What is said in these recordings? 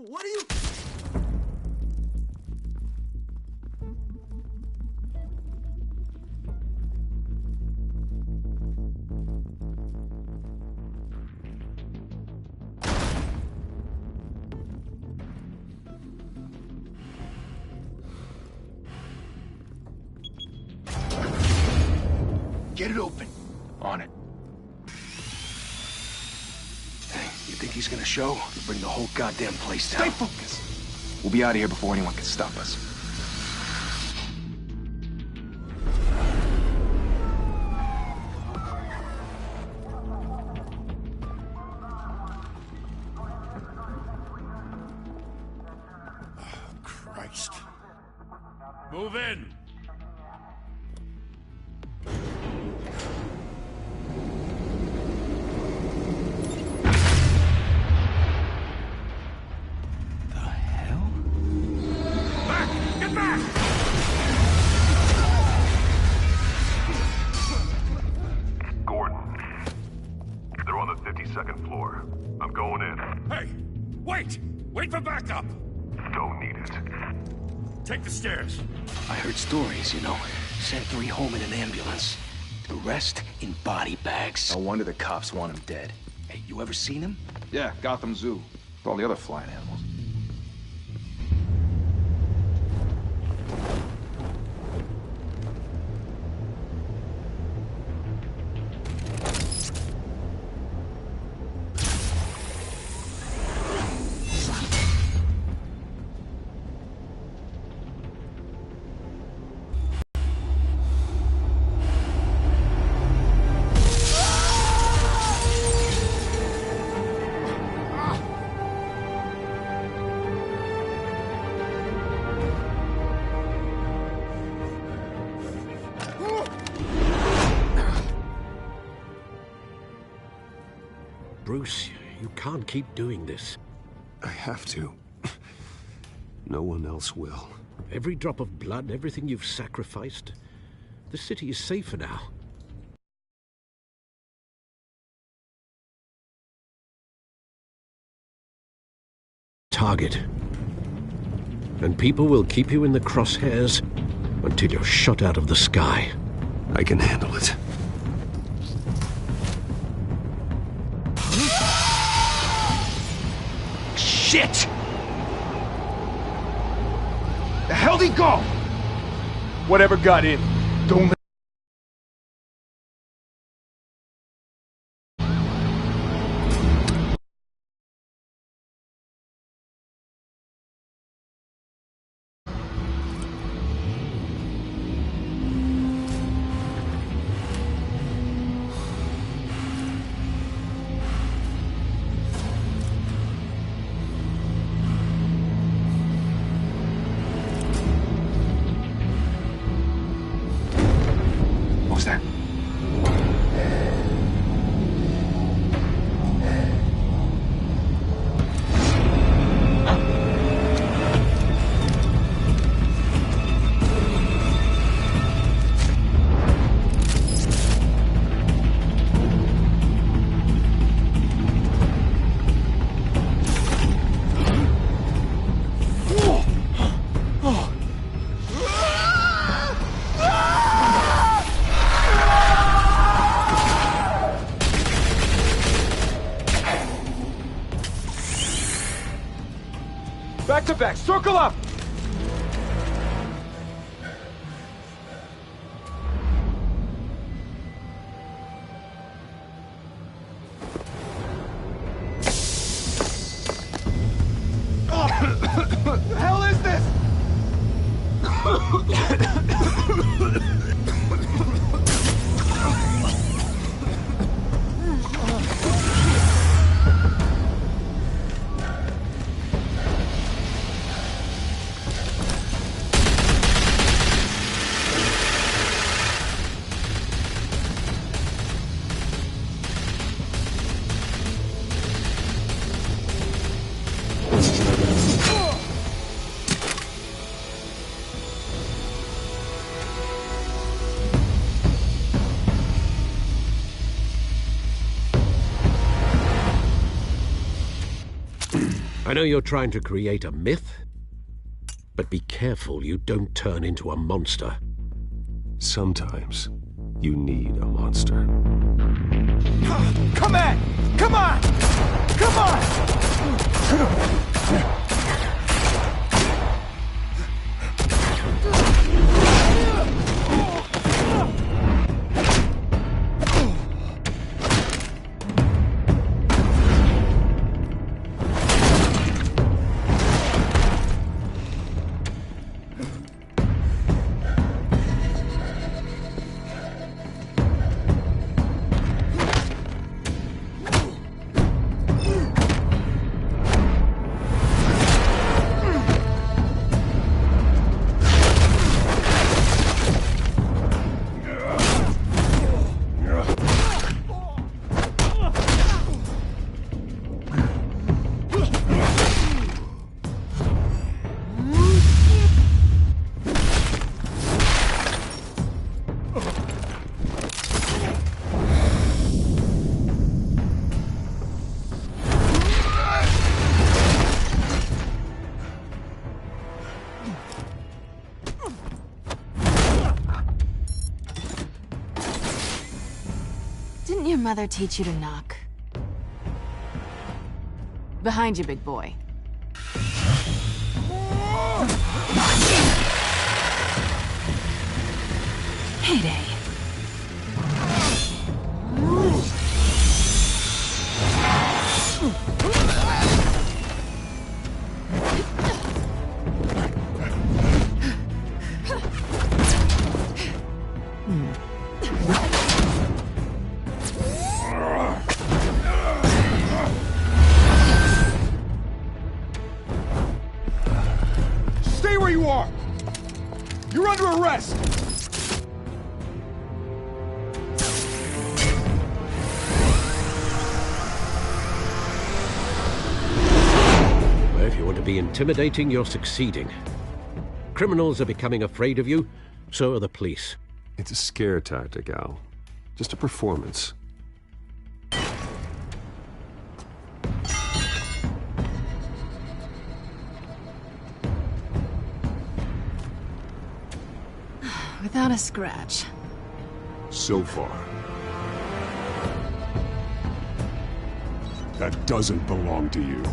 What are you... Get it open. On it. You think he's gonna show? Bring the whole goddamn place down. Stay focused! We'll be out of here before anyone can stop us. Oh, Christ. Move in! Wait for backup! Don't need it. Take the stairs. I heard stories, you know. Sent 3 home in an ambulance. The rest in body bags. No wonder the cops want him dead. Hey, you ever seen him? Yeah, Gotham Zoo. With all the other flying animals. Bruce, you can't keep doing this. I have to. No one else will. Every drop of blood, everything you've sacrificed. The city is safer now. Target. And people will keep you in the crosshairs until you're shot out of the sky. I can handle it. Shit! The hell'd he go? Whatever got in, don't let... Cluster back! Circle up! What the hell is this? I know you're trying to create a myth, but be careful you don't turn into a monster. Sometimes you need a monster. Come on! Come on! Come on! Didn't your mother teach you to knock? Behind you, big boy. Heyday. Stay where you are! You're under arrest! Well, if you want to be intimidating, you're succeeding. Criminals are becoming afraid of you, so are the police. It's a scare tactic, Al. Just a performance. Without a scratch. So far. That doesn't belong to you.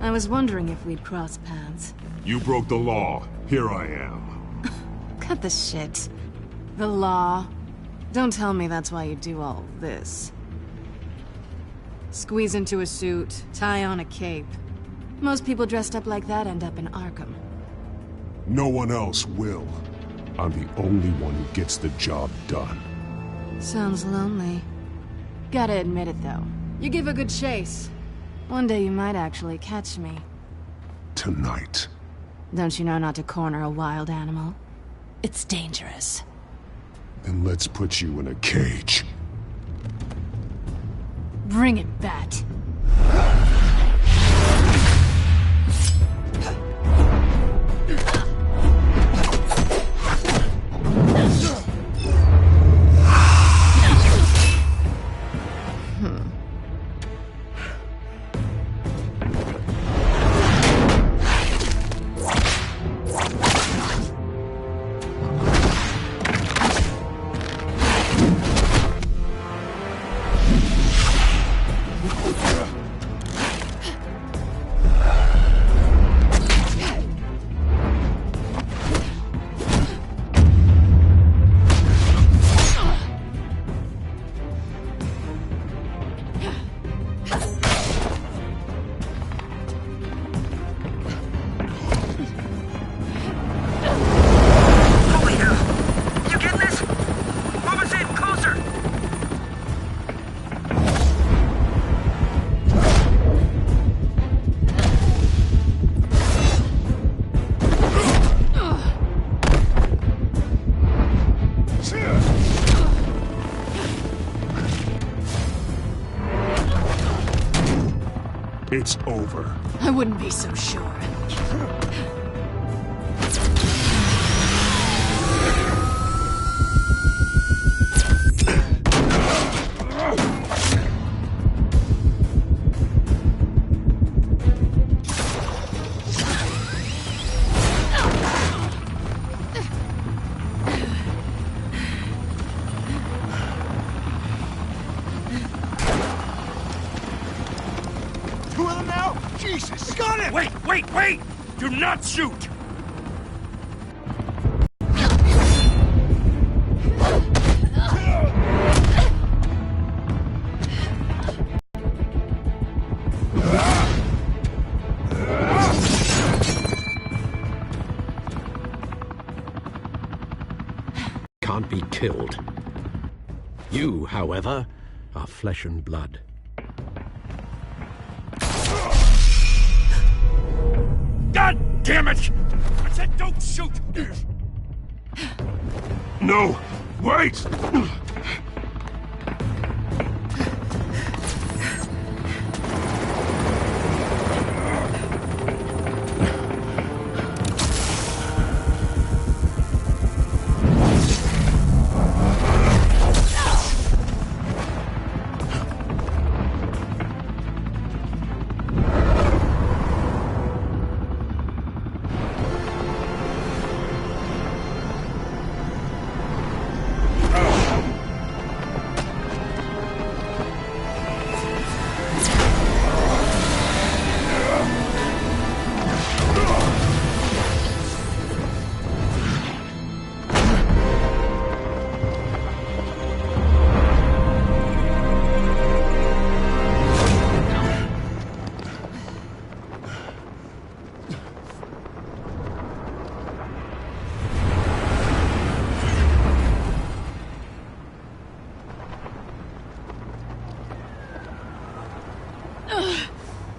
I was wondering if we'd cross paths. You broke the law. Here I am. Cut the shit. The law. Don't tell me that's why you do all this. Squeeze into a suit, tie on a cape. Most people dressed up like that end up in Arkham. No one else will. I'm the only one who gets the job done. Sounds lonely. Gotta admit it, though. You give a good chase. One day you might actually catch me. Tonight. Don't you know not to corner a wild animal? It's dangerous. Then let's put you in a cage. Bring it, Bat. It's over. I wouldn't be so sure. Jesus! Got it! Wait! Do not shoot! Can't be killed. You, however, are flesh and blood. God damn it! I said don't shoot! No! Wait!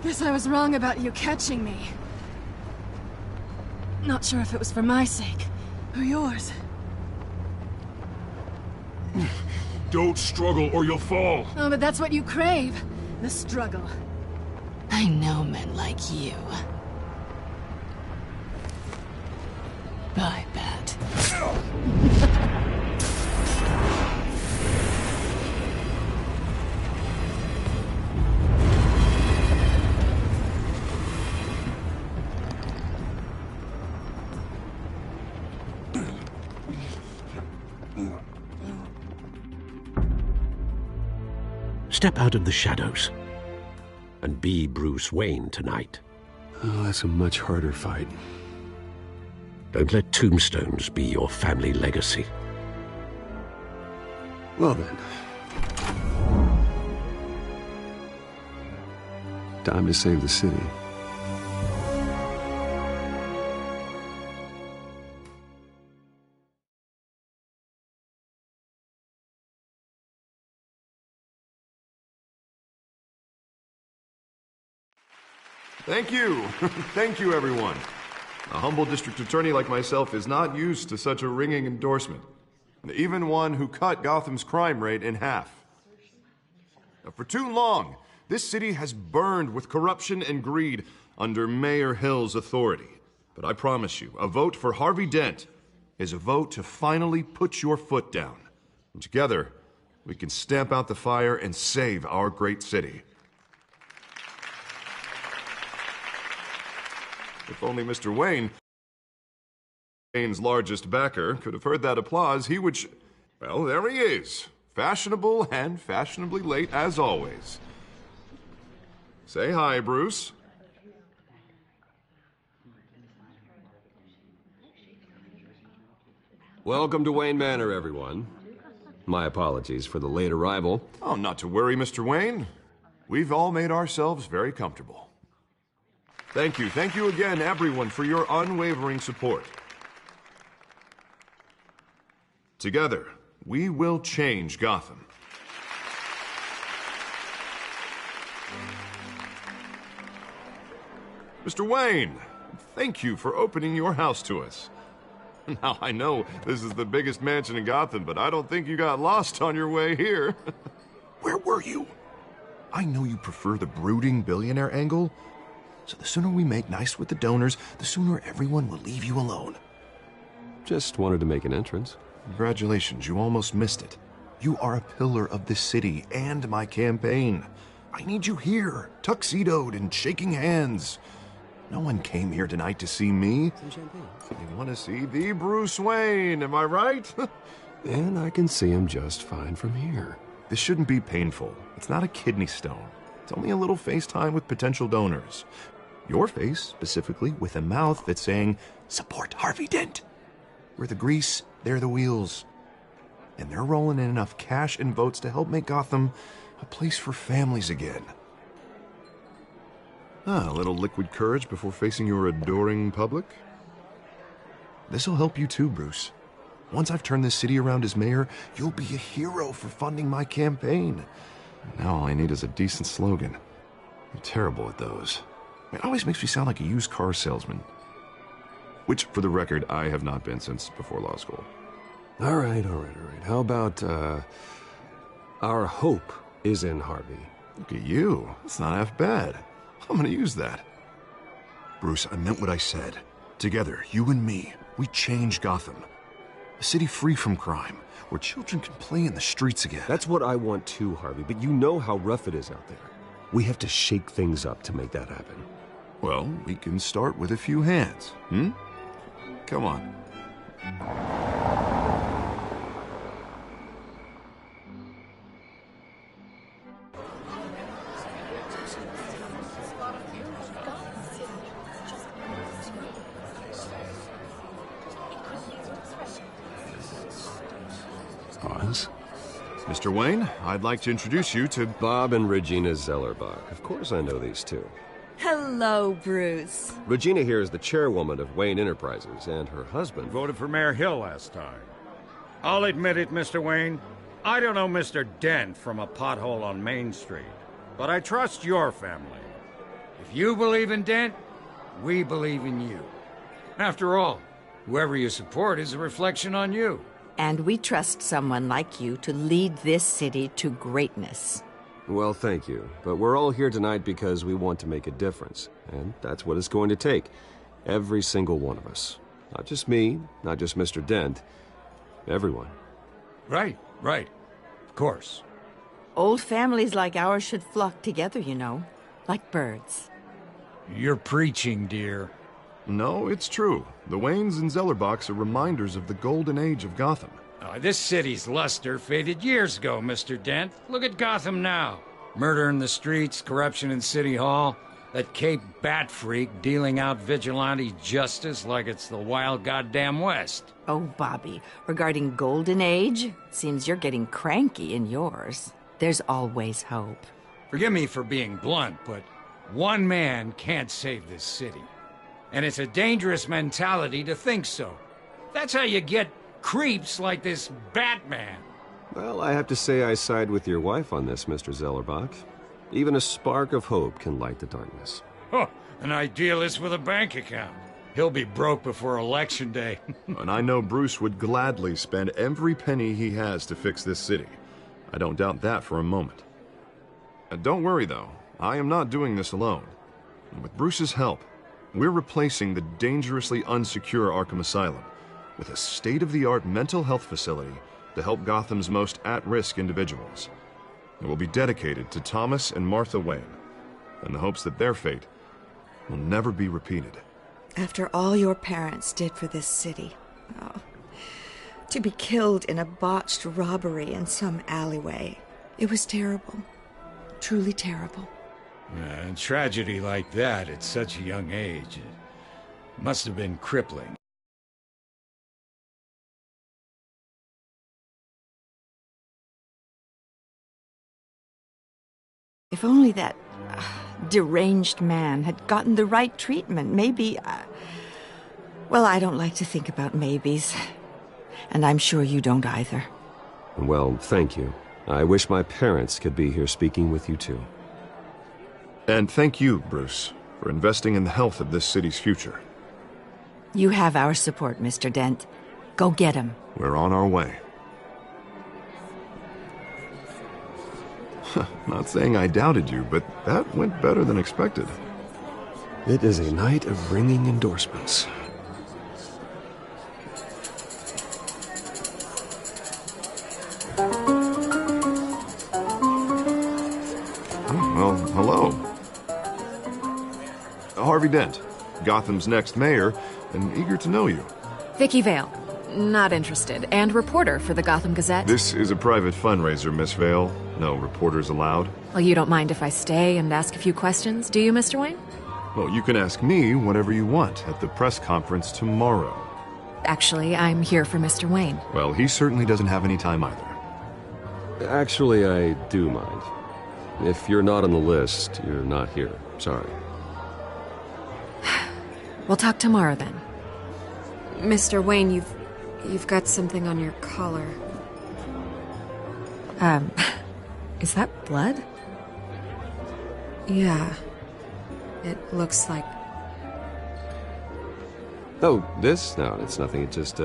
Guess I was wrong about you catching me. Not sure if it was for my sake, or yours. Don't struggle or you'll fall. Oh, but that's what you crave. The struggle. I know men like you. I bet. Step out of the shadows and be Bruce Wayne tonight. Oh, that's a much harder fight. Don't let tombstones be your family legacy. Well then. Time to save the city. Thank you. Thank you, everyone. A humble district attorney like myself is not used to such a ringing endorsement. Even one who cut Gotham's crime rate in half. Now, for too long, this city has burned with corruption and greed under Mayor Hill's authority. But I promise you, a vote for Harvey Dent is a vote to finally put your foot down. And together, we can stamp out the fire and save our great city. If only Mr. Wayne's largest backer, could have heard that applause, he would well, there he is. Fashionable and fashionably late as always. Say hi, Bruce. Welcome to Wayne Manor, everyone. My apologies for the late arrival. Oh, not to worry, Mr. Wayne. We've all made ourselves very comfortable. Thank you again, everyone, for your unwavering support. Together, we will change Gotham. Mr. Wayne, thank you for opening your house to us. Now, I know this is the biggest mansion in Gotham, but I don't think you got lost on your way here. Where were you? I know you prefer the brooding billionaire angle, so the sooner we make nice with the donors, the sooner everyone will leave you alone. Just wanted to make an entrance. Congratulations, you almost missed it. You are a pillar of this city and my campaign. I need you here, tuxedoed and shaking hands. No one came here tonight to see me. Some champagne. They want to see the Bruce Wayne, am I right? And I can see him just fine from here. This shouldn't be painful. It's not a kidney stone. It's only a little FaceTime with potential donors. Your face, specifically, with a mouth that's saying, support Harvey Dent. We're the grease, they're the wheels. And they're rolling in enough cash and votes to help make Gotham a place for families again. A little liquid courage before facing your adoring public. This'll help you too, Bruce. Once I've turned this city around as mayor, you'll be a hero for funding my campaign. Now all I need is a decent slogan. I'm terrible at those. It always makes me sound like a used car salesman. Which, for the record, I have not been since before law school. All right. How about, our hope is in Harvey? Look at you. It's not half bad. I'm gonna use that. Bruce, I meant what I said. Together, you and me, we change Gotham. A city free from crime, where children can play in the streets again. That's what I want too, Harvey, but you know how rough it is out there. We have to shake things up to make that happen. Well, we can start with a few hands, Come on. Mr. Wayne, I'd like to introduce you to Bob and Regina Zellerbach. Of course I know these two. Hello, Bruce. Regina here is the chairwoman of Wayne Enterprises, and her husband... Voted for Mayor Hill last time. I'll admit it, Mr. Wayne. I don't know Mr. Dent from a pothole on Main Street, but I trust your family. If you believe in Dent, we believe in you. After all, whoever you support is a reflection on you. And we trust someone like you to lead this city to greatness. Well, thank you. But we're all here tonight because we want to make a difference. And that's what it's going to take. Every single one of us. Not just me, not just Mr. Dent. Everyone. Right. Of course. Old families like ours should flock together, you know. Like birds. You're preaching, dear. No, it's true. The Waynes and Zellerbachs are reminders of the golden age of Gotham. This city's luster faded years ago, Mr. Dent. Look at Gotham now. Murder in the streets, corruption in City Hall, that Cape Bat freak dealing out vigilante justice like it's the wild goddamn West. Oh, Bobby, regarding Golden Age, seems you're getting cranky in yours. There's always hope. Forgive me for being blunt, but one man can't save this city. And it's a dangerous mentality to think so. That's how you get creeps like this Batman. Well, I have to say I side with your wife on this, Mr. Zellerbach. Even a spark of hope can light the darkness. Oh, an idealist with a bank account. He'll be broke before Election Day. And I know Bruce would gladly spend every penny he has to fix this city. I don't doubt that for a moment. Don't worry, though. I am not doing this alone. And with Bruce's help, we're replacing the dangerously unsecure Arkham Asylum with a state-of-the-art mental health facility to help Gotham's most at-risk individuals. It will be dedicated to Thomas and Martha Wayne, in the hopes that their fate will never be repeated. After all your parents did for this city, to be killed in a botched robbery in some alleyway, it was terrible. Truly terrible. A tragedy like that at such a young age, it must have been crippling. If only that deranged man had gotten the right treatment, maybe... Well, I don't like to think about maybes. And I'm sure you don't either. Well, thank you. I wish my parents could be here speaking with you too. And thank you, Bruce, for investing in the health of this city's future. You have our support, Mr. Dent. Go get him. We're on our way. Not saying I doubted you, but that went better than expected. It is a night of ringing endorsements. Well, hello. Harvey Dent, Gotham's next mayor, and eager to know you. Vicky Vale. Not interested. And reporter for the Gotham Gazette. This is a private fundraiser, Miss Vale. No reporters allowed. Well, you don't mind if I stay and ask a few questions, do you, Mr. Wayne? Well, you can ask me whatever you want at the press conference tomorrow. Actually, I'm here for Mr. Wayne. Well, he certainly doesn't have any time either. Actually, I do mind. If you're not on the list, you're not here. Sorry. We'll talk tomorrow then. Mr. Wayne, you've got something on your collar. Is that blood? Yeah. It looks like... Oh, this? No, it's nothing. It just,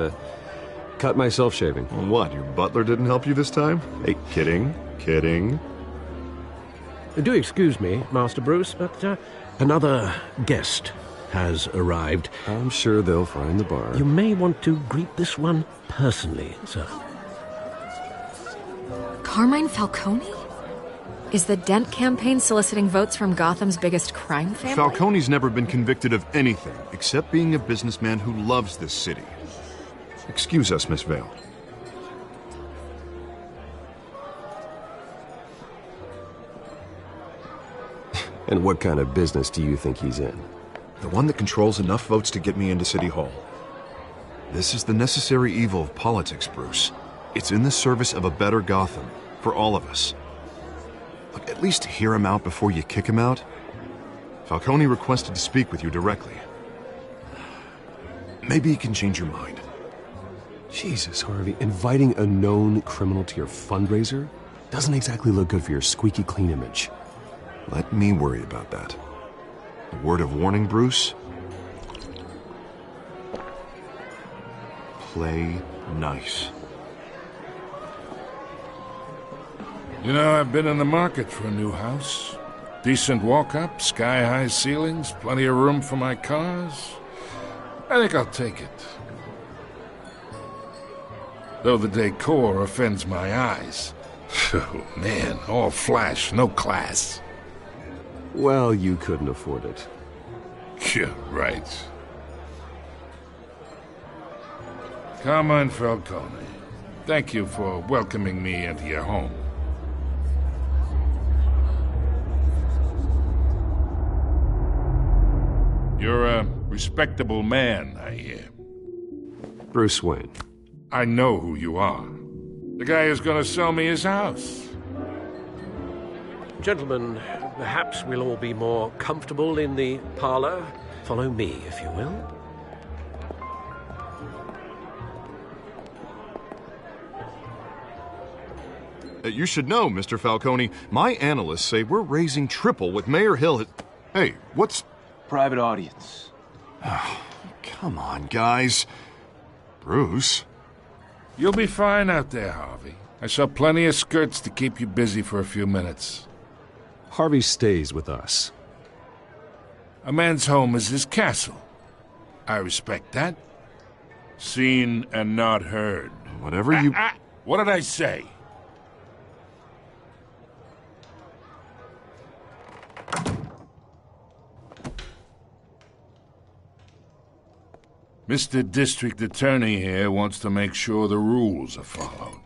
cut myself shaving. Well, what, your butler didn't help you this time? Hey, kidding. Do excuse me, Master Bruce, but another guest has arrived. I'm sure they'll find the bar. You may want to greet this one personally, sir. Carmine Falcone? Is the Dent campaign soliciting votes from Gotham's biggest crime family? Falcone's never been convicted of anything except being a businessman who loves this city. Excuse us, Miss Vale. And what kind of business do you think he's in? The one that controls enough votes to get me into City Hall. This is the necessary evil of politics, Bruce. It's in the service of a better Gotham, for all of us. Look, at least hear him out before you kick him out. Falcone requested to speak with you directly. Maybe he can change your mind. Jesus, Harvey, inviting a known criminal to your fundraiser doesn't exactly look good for your squeaky clean image. Let me worry about that. A word of warning, Bruce. Play nice. You know, I've been in the market for a new house. Decent walk-up, sky-high ceilings, plenty of room for my cars. I think I'll take it. Though the decor offends my eyes. Oh, man, all flash, no class. Well, you couldn't afford it. Yeah, right. Carmine Falcone, thank you for welcoming me into your home. You're a respectable man, I hear. Bruce Wayne. I know who you are. The guy who's gonna sell me his house. Gentlemen, perhaps we'll all be more comfortable in the parlor. Follow me, if you will. You should know, Mr. Falcone, my analysts say we're raising triple with Mayor Hill. Hey, what's... Private audience. Come on, guys. Bruce? You'll be fine out there, Harvey. I saw plenty of skirts to keep you busy for a few minutes. Harvey stays with us. A man's home is his castle. I respect that. Seen and not heard. Whatever you... What did I say? Mr. District Attorney here wants to make sure the rules are followed.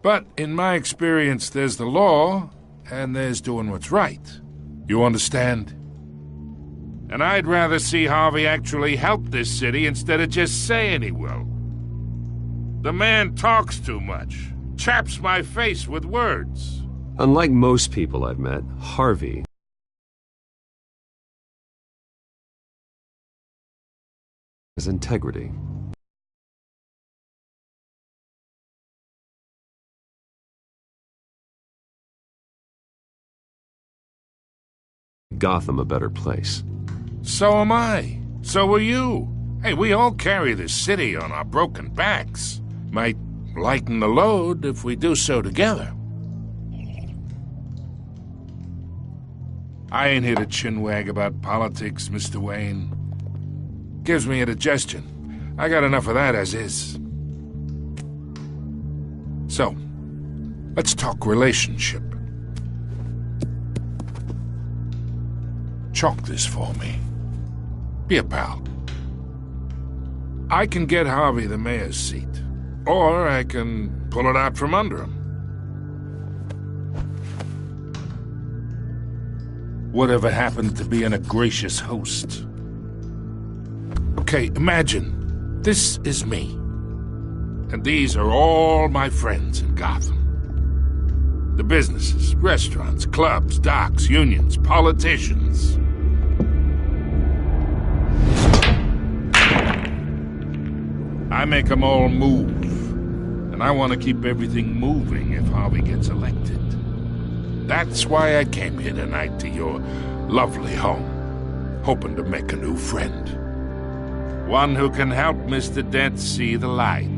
But in my experience, there's the law, and there's doing what's right. You understand? And I'd rather see Harvey actually help this city instead of just saying he will. The man talks too much, chaps my face with words. Unlike most people I've met, Harvey has integrity. Gotham a better place. So am I. So are you. Hey, we all carry this city on our broken backs. Might lighten the load if we do so together. I ain't here to chinwag about politics, Mr. Wayne. Gives me indigestion. I got enough of that as is. So, let's talk relationship. Chalk this for me. Be a pal. I can get Harvey the mayor's seat, or I can pull it out from under him. Whatever happened to being a gracious host? Okay, imagine, this is me. And these are all my friends in Gotham. The businesses, restaurants, clubs, docks, unions, politicians. I make them all move. And I want to keep everything moving if Harvey gets elected. That's why I came here tonight to your lovely home, hoping to make a new friend. One who can help Mr. Dent see the light,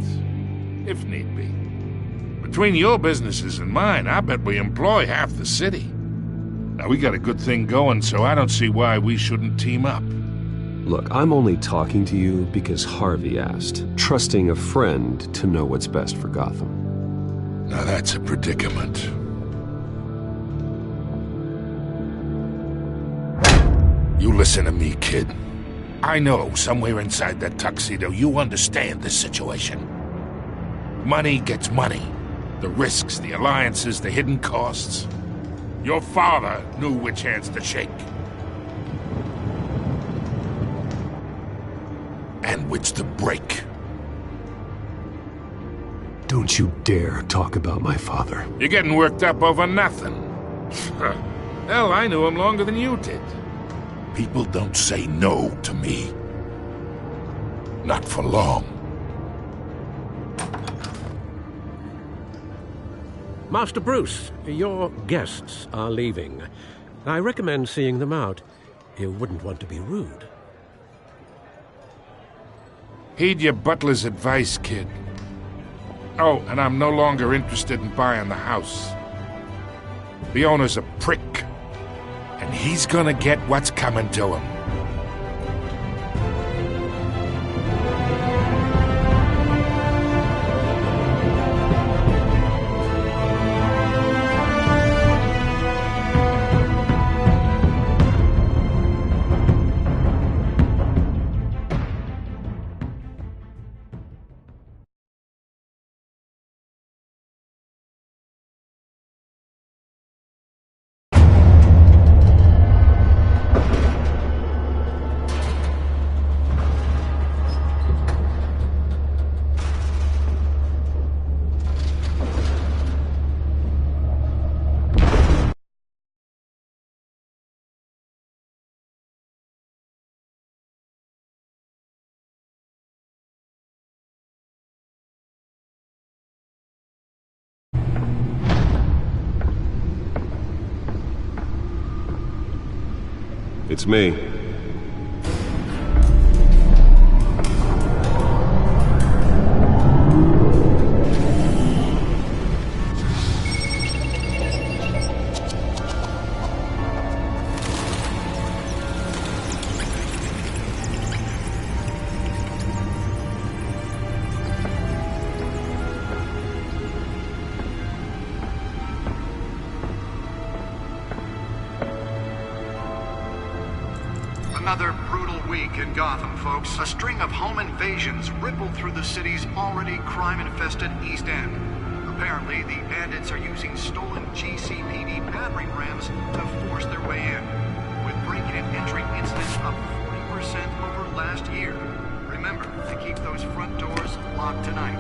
if need be. Between your businesses and mine, I bet we employ half the city. Now, we got a good thing going, so I don't see why we shouldn't team up. Look, I'm only talking to you because Harvey asked, trusting a friend to know what's best for Gotham. Now that's a predicament. You listen to me, kid. I know somewhere inside that tuxedo you understand this situation. Money gets money. The risks, the alliances, the hidden costs. Your father knew which hands to shake. And which to break. Don't you dare talk about my father. You're getting worked up over nothing. Hell, I knew him longer than you did. People don't say no to me. Not for long. Master Bruce, your guests are leaving. I recommend seeing them out. You wouldn't want to be rude. Heed your butler's advice, kid. Oh, and I'm no longer interested in buying the house. The owner's a prick. And he's gonna get what's coming to him. It's me. Another brutal week in Gotham, folks. A string of home invasions rippled through the city's already crime-infested East End. Apparently, the bandits are using stolen GCPD battering rams to force their way in, with break-in and entry incidents up 40% over last year. Remember to keep those front doors locked tonight.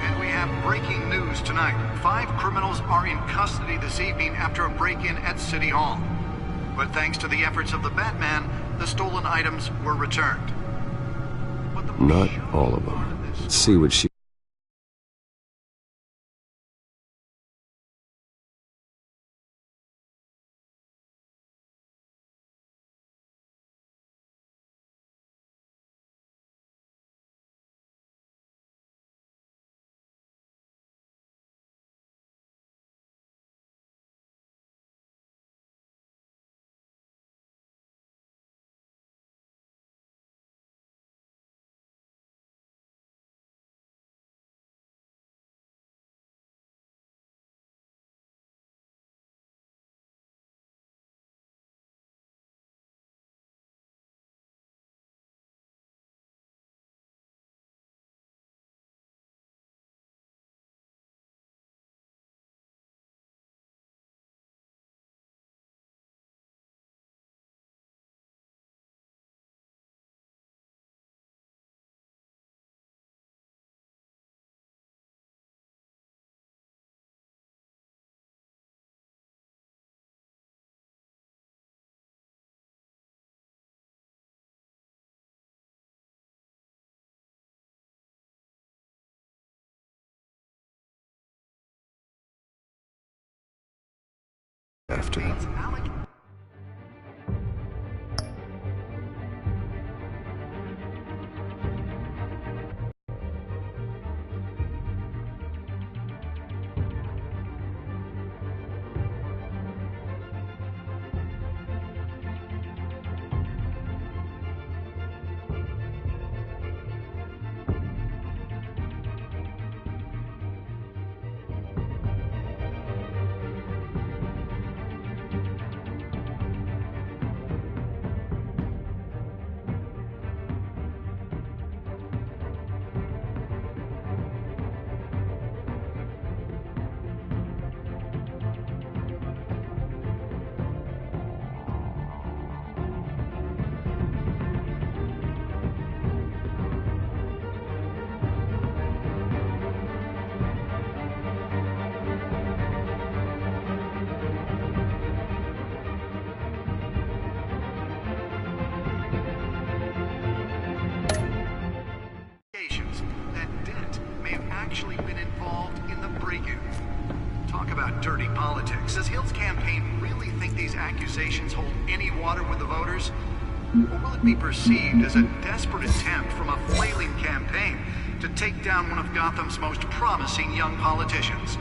And we have breaking news tonight. 5 criminals are in custody this evening after a break-in at City Hall. But thanks to the efforts of the Batman, the stolen items were returned. Not all of them. Let's see what she... after them. That Dent may have actually been involved in the break-in. Talk about dirty politics. Does Hill's campaign really think these accusations hold any water with the voters? Or will it be perceived as a desperate attempt from a flailing campaign to take down one of Gotham's most promising young politicians?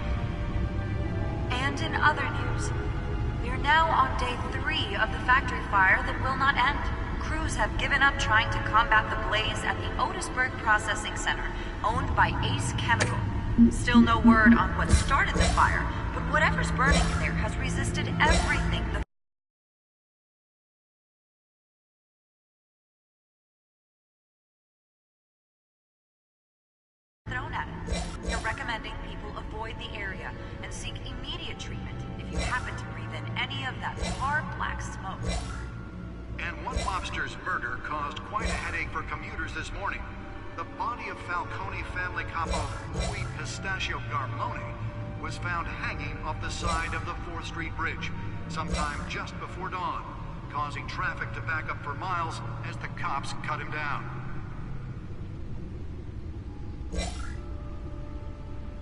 And in other news, we are now on day 3 of the factory fire that will not end. Crews have given up trying to combat the blaze at the Otisburg Processing Center, owned by Ace Chemical. Still no word on what started the fire, but whatever's burning in there has resisted everything the thrown at it. They're recommending people avoid the area and seek immediate treatment if you happen to breathe in any of that tar black smoke. And one mobster's murder caused quite a headache for commuters this morning. The body of Falcone family capo Louis Pistachio Garmone was found hanging off the side of the 4th Street Bridge sometime just before dawn, causing traffic to back up for miles as the cops cut him down.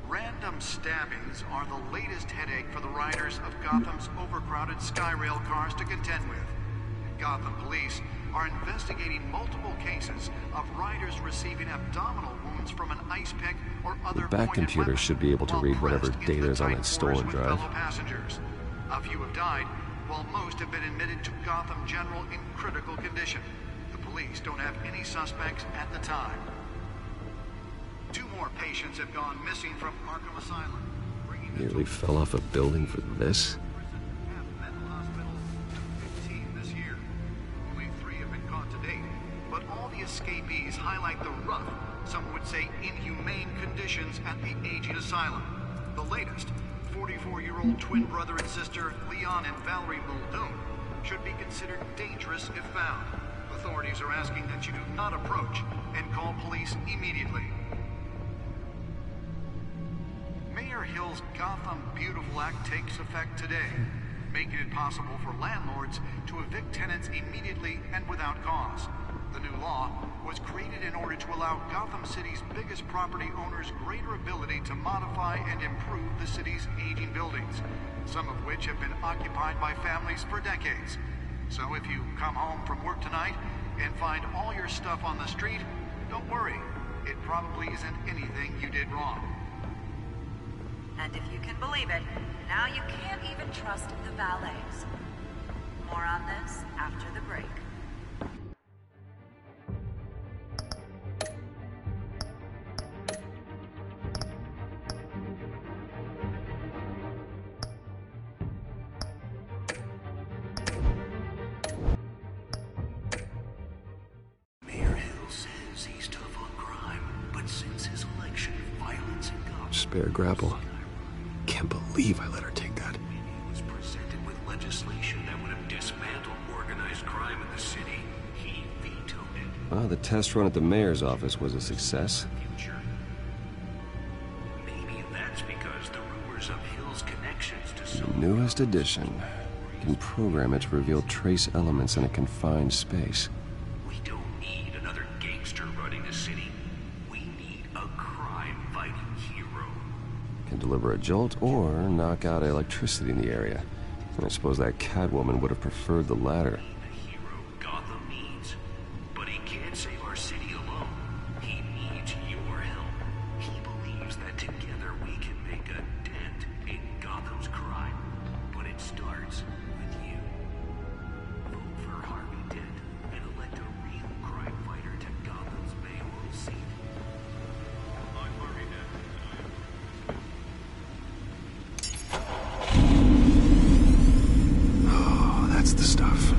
Random stabbings are the latest headache for the riders of Gotham's overcrowded Skyrail cars to contend with. Gotham police are investigating multiple cases of riders receiving abdominal wounds from an ice pick or other The back computer should be able to read whatever data is on that stolen drive. Passengers. A few have died, while most have been admitted to Gotham General in critical condition. The police don't have any suspects at the time. 2 more patients have gone missing from Arkham Asylum. Nearly fell off a building for this? Escapees highlight the rough, some would say inhumane conditions at the aging asylum. The latest, 44-year-old twin brother and sister Leon and Valerie Muldoon, should be considered dangerous if found. Authorities are asking that you do not approach and call police immediately. Mayor Hill's Gotham Beautiful Act takes effect today, making it possible for landlords to evict tenants immediately and without cause. The new law was created in order to allow Gotham City's biggest property owners greater ability to modify and improve the city's aging buildings, some of which have been occupied by families for decades. So if you come home from work tonight and find all your stuff on the street, don't worry. It probably isn't anything you did wrong. And if you can believe it, now you can't even trust the valets. More on this after the break. Spare grapple. Can't believe I let her take that. He was presented with legislation that would have dismantled organized crime in the city. He vetoed it. Well, the test run at the mayor's office was a success. Maybe that's because the rumors of Hill's connections to The newest edition can program it to reveal trace elements in a confined space. We don't need another gangster running the city. We need a crime-fighting hero. Can deliver a jolt or knock out electricity in the area. I suppose that Catwoman would have preferred the latter. The hero Gotham needs. But he can't save our city alone. He needs your help. He believes that together we can make a dent in Gotham's crime. But it starts with you. Vote for Harvey Dent and elect a real crime fighter to Gotham's mayoral seat. I'm Harvey Dent, Oh, that's the stuff.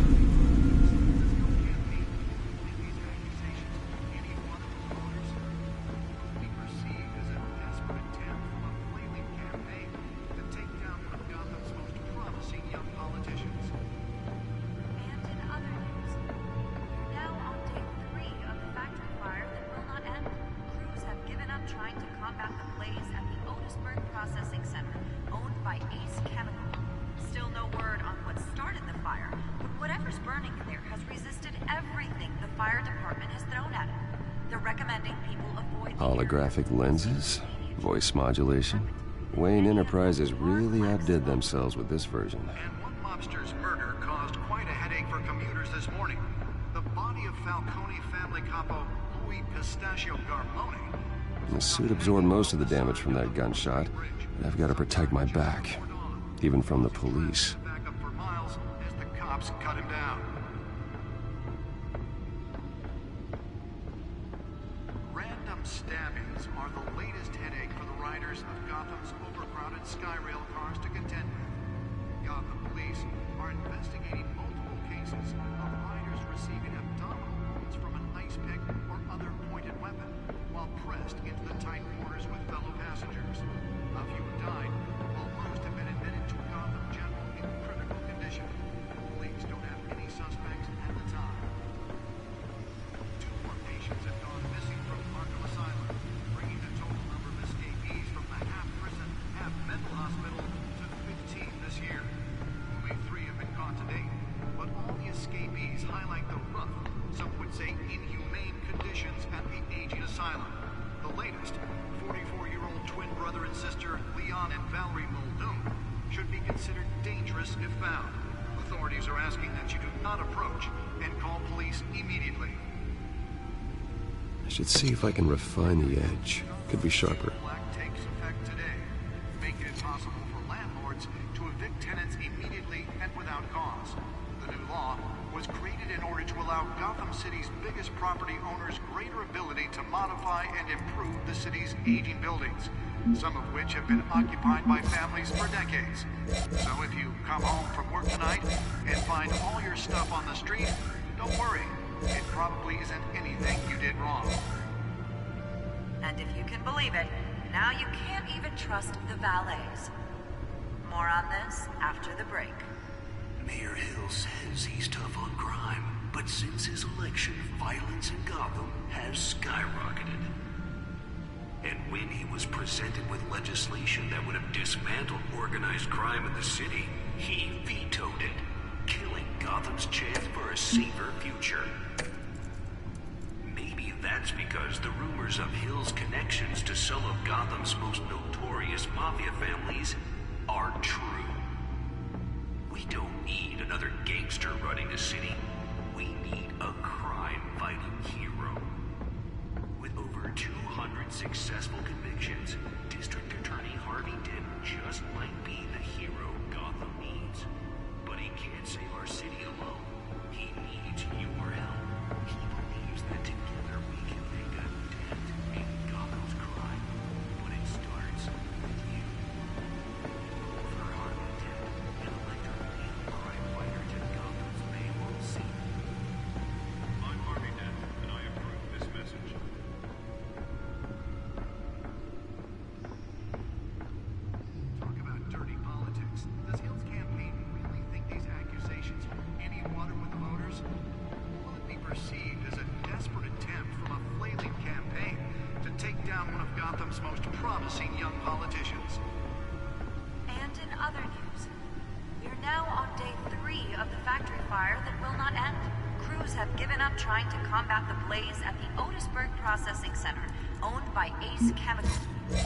Holographic lenses, voice modulation. Wayne Enterprises really outdid themselves with this version. And one mobster's murder caused quite a headache for commuters this morning. The body of Falcone family capo Louis Pistachio Garmone. The suit absorbed most of the damage from that gunshot, and I've got to protect my back, even from the police. Back up for miles as the cops cut him down. Random stabbings are the latest headache for the riders of Gotham's overcrowded Skyrail cars to contend with. Gotham police are investigating multiple cases of riders receiving abdominal wounds from an ice pick or other pointed weapon while pressed into the tight quarters with fellow passengers. A few died, while most have been admitted to Gotham General in critical condition. Police don't have any suspects at the time. 2 more patients have gone missing from Arkham Asylum, bringing the total number of escapees from the half-prison, half-mental hospital to 15 this year. Only 3 have been caught to date, but all the escapees highlight the rough, some would say inhumane conditions at the aging asylum. The latest, 44-year-old twin brother and sister Leon and Valerie Muldoon, should be considered dangerous if found. Authorities are asking that you do not approach and call police immediately. I should see if I can refine the edge. Could be sharper. Black takes effect today, making it possible for landlords to evict tenants immediately and without cause. The new law was created in order to allow Gotham City's biggest property owners greater ability to modify and improve the city's aging buildings, some of which have been occupied by families for decades. So if you come home from work tonight and find all your stuff on the street, don't worry. It probably isn't anything you did wrong. And if you can believe it, now you can't even trust the valets. More on this after the break. Mayor Hill says he's tough on crime, but since his election, violence in Gotham has skyrocketed. And when he was presented with legislation that would have dismantled organized crime in the city, he vetoed it, killing Gotham's chance for a safer future. Maybe that's because the rumors of Hill's connections to some of Gotham's most notorious mafia families are true. We don't need another gangster running the city. We need a crime-fighting hero. With over 200 successful convictions, District Attorney Harvey Dent just might be the hero Gotham needs. But he can't save our city alone. He needs your help. He believes that together we can make a dent in Gotham's crime. But it starts with you. For Harvey Dent, and elect a real crime fighter to Gotham's mayoral seat. I'm Harvey Dent, and I approve this message. Talk about dirty politics. Does Hill's campaign really think these accusations hold any water with the voters? Will it be perceived as a desperate attempt from a flailing campaign to take down one of Gotham's most promising young politicians? And in other news, we're now on day 3 of the factory fire that will not end. Crews have given up trying to combat the blaze at the Otisburg Processing Center, owned by Ace Chemical.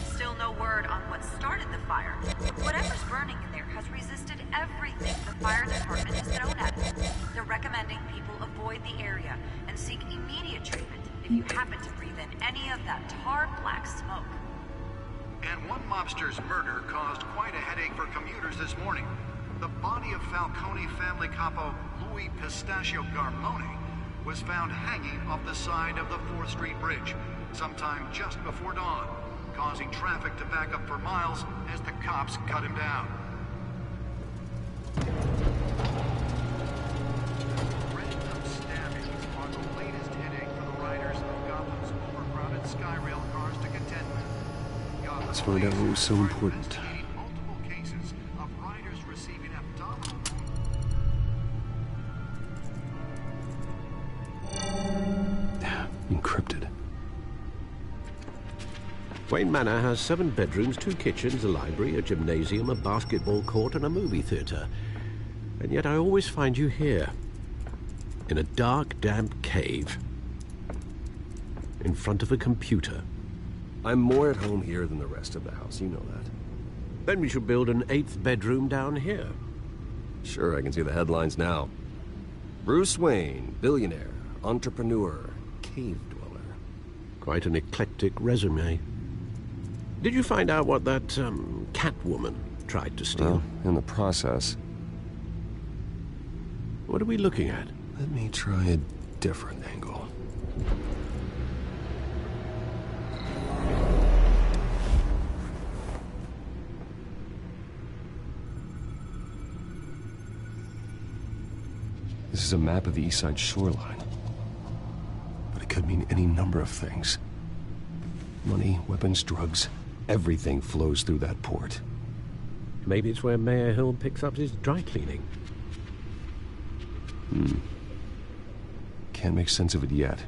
Still no word on what started the fire. Whatever's burning in there has resisted everything the fire department has thrown at it. They're recommending people avoid the area and seek immediate treatment if you happen to breathe in any of that tar black smoke. And one mobster's murder caused quite a headache for commuters this morning. The body of Falcone family capo Louis Pistachio Garmone was found hanging off the side of the 4th Street Bridge sometime just before dawn, causing traffic to back up for miles as the cops cut him down. Random stabbings are the latest headache for the riders of Gotham's overcrowded Skyrail cars to contend with. Let's find out what was so important. Multiple cases of riders receiving abdominal Encrypted. Wayne Manor has 7 bedrooms, 2 kitchens, a library, a gymnasium, a basketball court, and a movie theater. And yet I always find you here, in a dark, damp cave, in front of a computer. I'm more at home here than the rest of the house, you know that. Then we should build an 8th bedroom down here. Sure, I can see the headlines now. Bruce Wayne, billionaire, entrepreneur, cave dweller. Quite an eclectic resume. Did you find out what that, Catwoman tried to steal? Well, in the process. What are we looking at? Let me try a different angle. This is a map of the East Side shoreline. But it could mean any number of things. Money, weapons, drugs, everything flows through that port. Maybe it's where Mayor Hill picks up his dry cleaning. Can't make sense of it yet.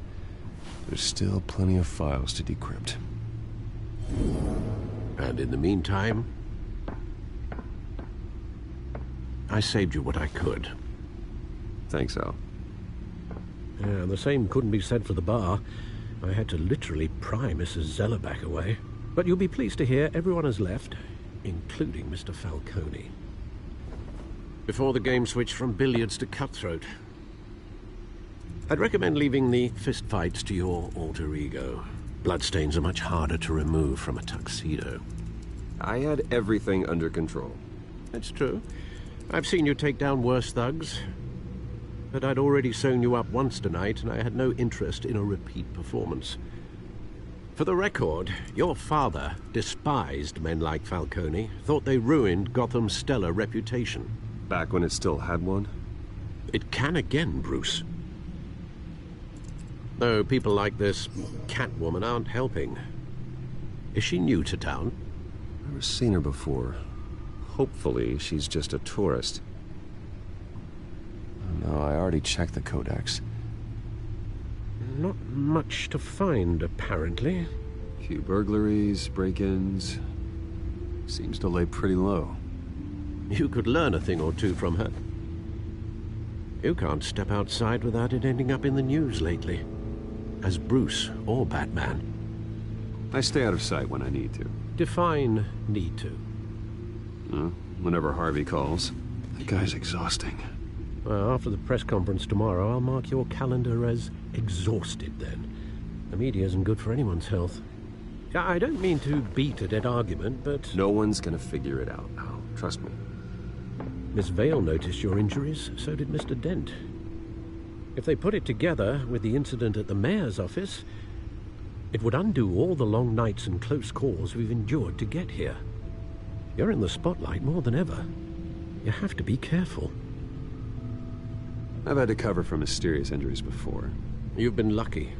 There's still plenty of files to decrypt. And in the meantime, I saved you what I could. Thanks, Al. Yeah, the same couldn't be said for the bar. I had to literally pry Mrs. Zellerback away. But you'll be pleased to hear everyone has left, including Mr. Falcone. Before the game switched from billiards to cutthroat. I'd recommend leaving the fistfights to your alter ego. Bloodstains are much harder to remove from a tuxedo. I had everything under control. That's true. I've seen you take down worse thugs. But I'd already sewn you up once tonight, and I had no interest in a repeat performance. For the record, your father despised men like Falcone, thought they ruined Gotham's stellar reputation. Back when it still had one? It can again, Bruce. Though people like this Catwoman aren't helping. Is she new to town? Never seen her before. Hopefully, she's just a tourist. No, I already checked the codex. Not much to find, apparently. Few burglaries, break-ins. Seems to lay pretty low. You could learn a thing or two from her. You can't step outside without it ending up in the news lately. As Bruce or Batman. I stay out of sight when I need to. Define need to. Whenever Harvey calls. That guy's exhausting. Well, after the press conference tomorrow, I'll mark your calendar as exhausted then. The media isn't good for anyone's health. I don't mean to beat a dead argument, but... No one's gonna figure it out now. Trust me. Miss Vale noticed your injuries, so did Mr. Dent. If they put it together with the incident at the mayor's office, it would undo all the long nights and close calls we've endured to get here. You're in the spotlight more than ever. You have to be careful. I've had to cover for mysterious injuries before. You've been lucky.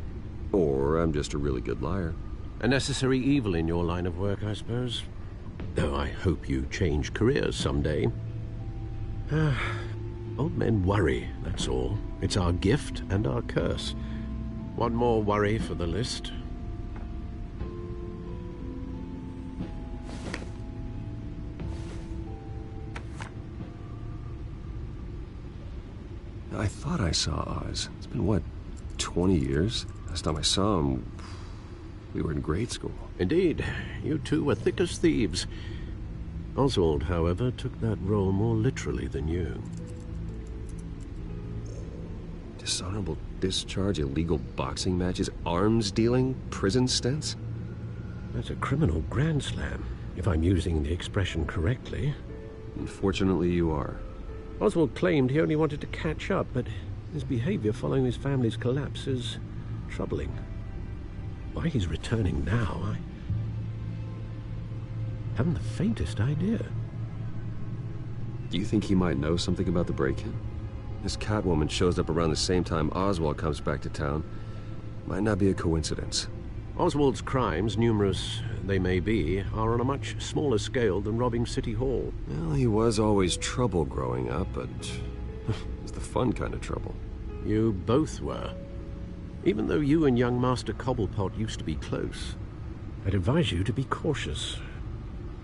Or I'm just a really good liar. A necessary evil in your line of work, I suppose. Though I hope you change careers someday. Old men worry, that's all. It's our gift and our curse. One more worry for the list. I thought I saw Oz. It's been, what, 20 years? Last time I saw him, we were in grade school. Indeed. You two were thick as thieves. Oswald, however, took that role more literally than you. Dishonorable discharge, illegal boxing matches, arms dealing, prison stints? That's a criminal grand slam, if I'm using the expression correctly. Unfortunately, you are. Oswald claimed he only wanted to catch up, but his behavior following his family's collapse is troubling. Why he's returning now, I haven't the faintest idea. Do you think he might know something about the break-in? This Catwoman shows up around the same time Oswald comes back to town. Might not be a coincidence. Oswald's crimes, numerous they may be, are on a much smaller scale than robbing City Hall. Well, he was always trouble growing up, but it was the fun kind of trouble. You both were. Even though you and young Master Cobblepot used to be close, I'd advise you to be cautious.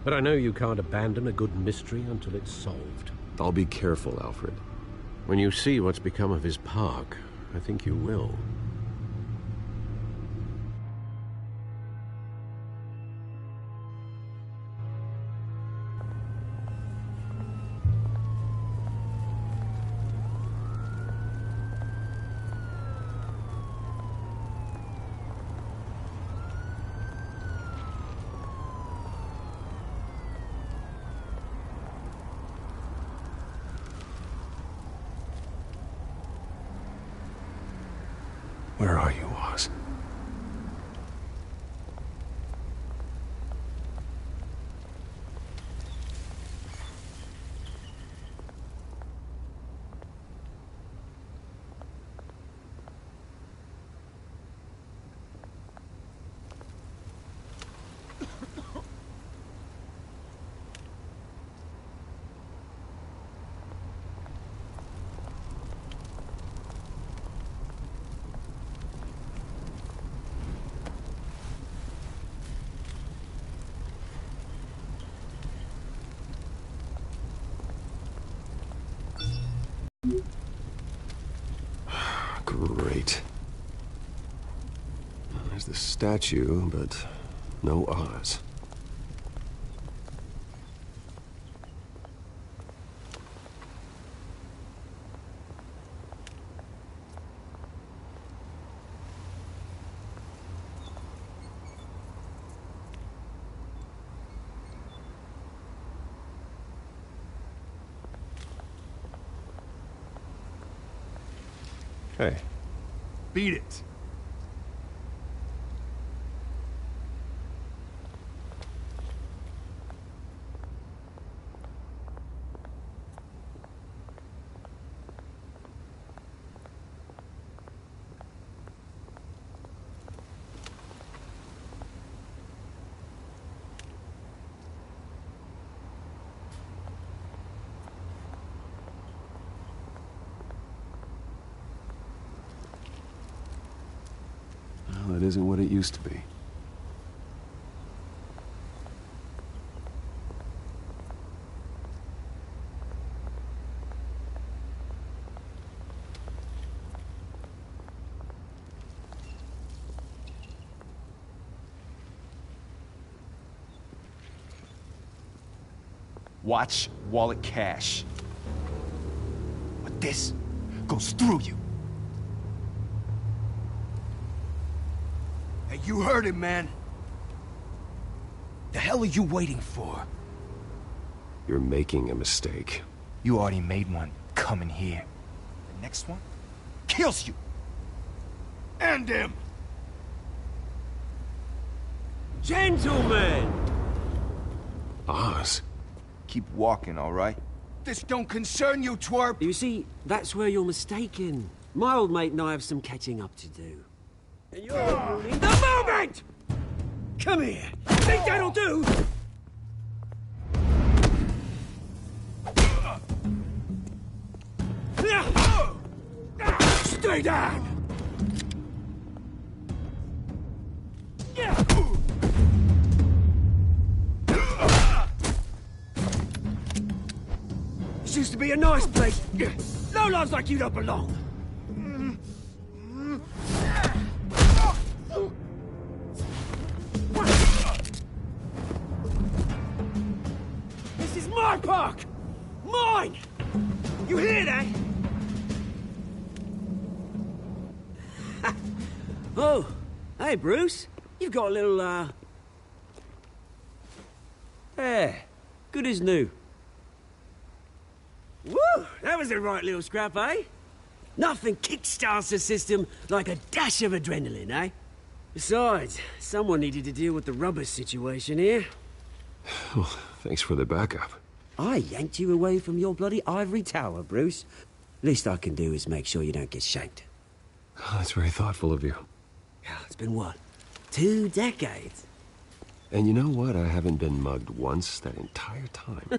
But I know you can't abandon a good mystery until it's solved. I'll be careful, Alfred. When you see what's become of his park, I think you will. Where are you, Oz? Great. There's the statue, but no Oz. Hey. Beat it. Well, it isn't what it used to be. Watch wallet cash. But this goes through you. Hey, you heard it, man. The hell are you waiting for? You're making a mistake. You already made one coming here. The next one kills you. And him. Gentlemen! Oz. Keep walking, all right? This don't concern you, twerp! You see, that's where you're mistaken. My old mate and I have some catching up to do. And you're ruining the moment! Come here! Think that'll do? Stay down! This used to be a nice place. No lives like you don't belong. park! Mine! You hear that? Oh, hey, Bruce. You've got a little, Yeah, good as new. Woo! That was a right little scrap, eh? Nothing kickstarts the system like a dash of adrenaline, eh? Besides, someone needed to deal with the rubber situation here. Oh, thanks for the backup. I yanked you away from your bloody ivory tower, Bruce. Least I can do is make sure you don't get shanked. Oh, that's very thoughtful of you. It's been what? 2 decades? And you know what? I haven't been mugged once that entire time.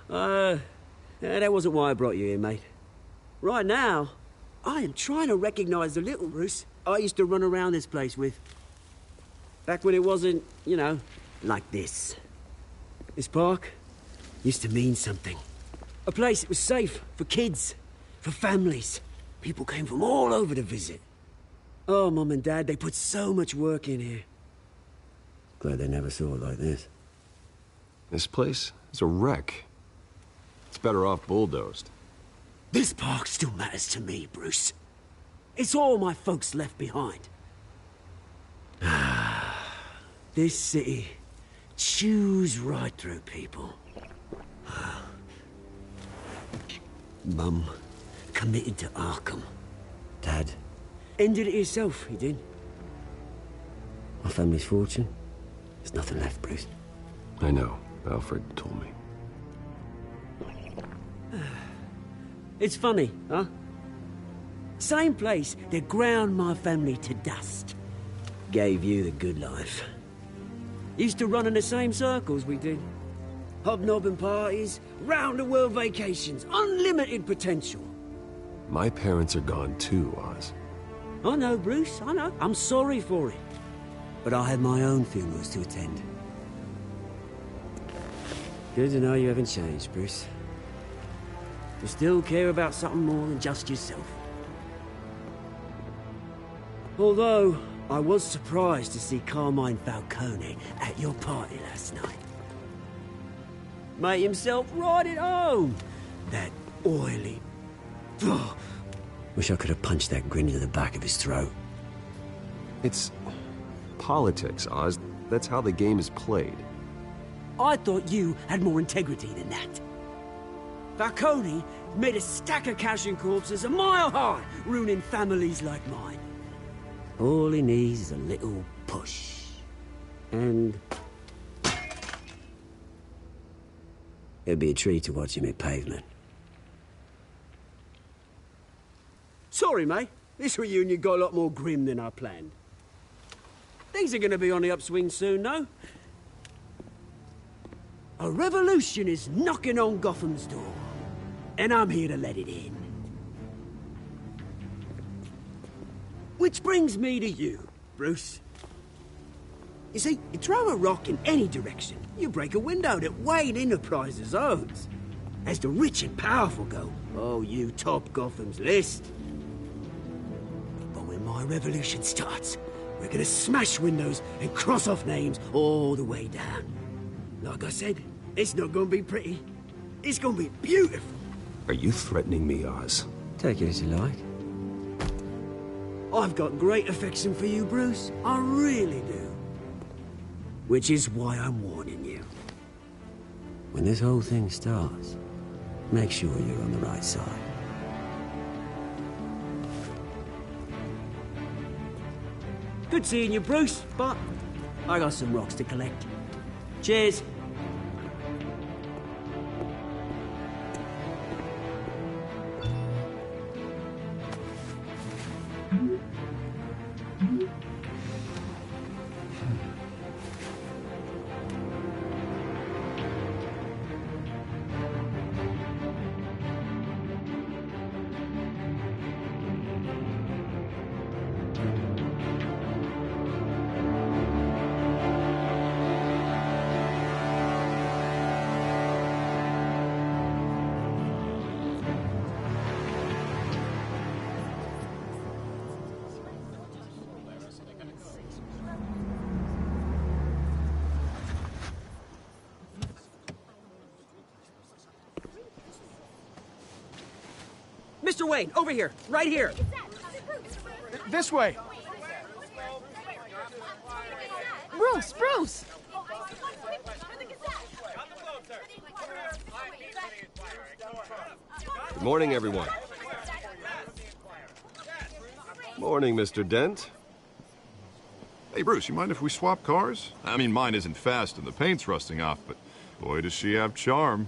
That wasn't why I brought you here, mate. Right now, I am trying to recognize the little Bruce I used to run around this place with. Back when it wasn't, you know, like this. This park used to mean something. A place that was safe for kids, for families. People came from all over to visit. Oh, Mum and Dad, they put so much work in here. Glad they never saw it like this. This place is a wreck. It's better off bulldozed. This park still matters to me, Bruce. It's all my folks left behind. This city chews right through people. Mum committed to Arkham. Dad ended it himself, he did. My family's fortune, there's nothing left, Bruce. I know. Alfred told me. It's funny, huh? Same place that ground my family to dust. Gave you the good life. Used to run in the same circles we did. Hobnobbing parties, round-the-world vacations, unlimited potential. My parents are gone too, Oz. I know, Bruce, I know. I'm sorry for it. But I had my own funerals to attend. Good to know you haven't changed, Bruce. You still care about something more than just yourself. Although, I was surprised to see Carmine Falcone at your party last night. Made himself right at home. That oily... Ugh. Wish I could have punched that grin into the back of his throat. It's politics, Oz. That's how the game is played. I thought you had more integrity than that. Falcone made a stack of cash and corpses a mile high, ruining families like mine. All he needs is a little push. And... it'd be a treat to watch him hit pavement. Sorry, mate. This reunion got a lot more grim than I planned. Things are gonna be on the upswing soon, no? A revolution is knocking on Gotham's door. And I'm here to let it in. Which brings me to you, Bruce. You see, you throw a rock in any direction, you break a window that Wayne Enterprises owns. As the rich and powerful go, oh, you top Gotham's list. But when my revolution starts, we're gonna smash windows and cross off names all the way down. Like I said, it's not gonna be pretty. It's gonna be beautiful. Are you threatening me, Oz? Take it as you like. I've got great affection for you, Bruce. I really do. Which is why I'm warning you. When this whole thing starts, make sure you're on the right side. Good seeing you, Bruce, but I got some rocks to collect. Cheers. Mr. Wayne, over here, right here. This way. Bruce! Good morning, everyone. Morning, Mr. Dent. Hey, Bruce, you mind if we swap cars? I mean, mine isn't fast and the paint's rusting off, but boy, does she have charm.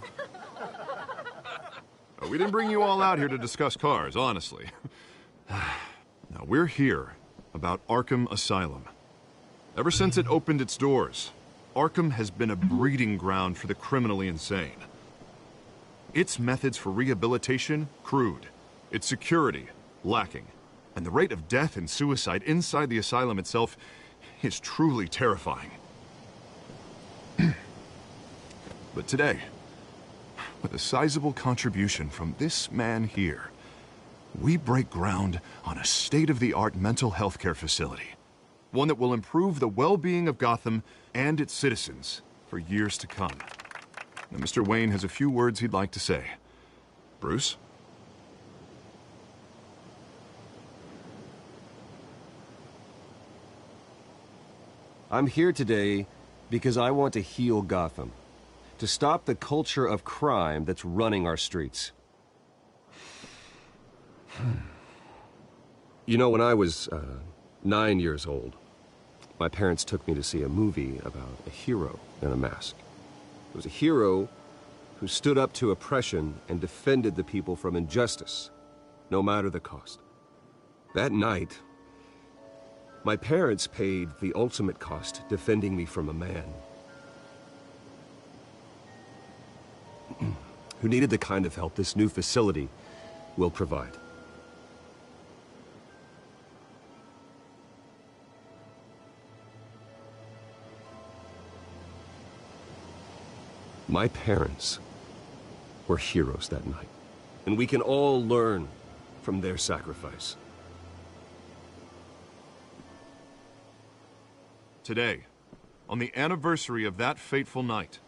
We didn't bring you all out here to discuss cars, honestly. Now, we're here about Arkham Asylum. Ever since it opened its doors, Arkham has been a breeding ground for the criminally insane. Its methods for rehabilitation, crude. Its security, lacking. And the rate of death and suicide inside the asylum itself is truly terrifying. But today, with a sizable contribution from this man here, we break ground on a state-of-the-art mental health care facility. One that will improve the well-being of Gotham and its citizens for years to come. Now, Mr. Wayne has a few words he'd like to say. Bruce? I'm here today because I want to heal Gotham. To stop the culture of crime that's running our streets. You know, when I was 9 years old, my parents took me to see a movie about a hero in a mask. It was a hero who stood up to oppression and defended the people from injustice, no matter the cost. That night, my parents paid the ultimate cost defending me from a man who needed the kind of help this new facility will provide. My parents were heroes that night, and we can all learn from their sacrifice. Today, on the anniversary of that fateful night,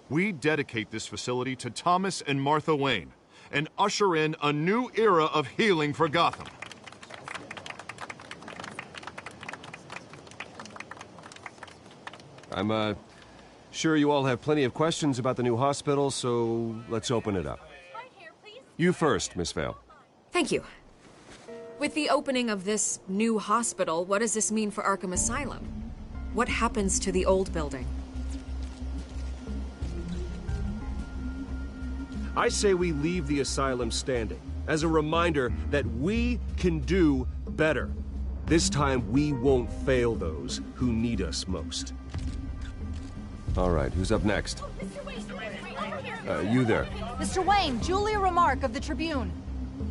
we dedicate this facility to Thomas and Martha Wayne and usher in a new era of healing for Gotham. I'm sure you all have plenty of questions about the new hospital, so let's open it up. You first, Miss Vale. Thank you. With the opening of this new hospital, what does this mean for Arkham Asylum? What happens to the old building? I say we leave the asylum standing as a reminder that we can do better. This time we won't fail those who need us most. All right, who's up next? You there. Mr. Wayne, Julia Remark of the Tribune.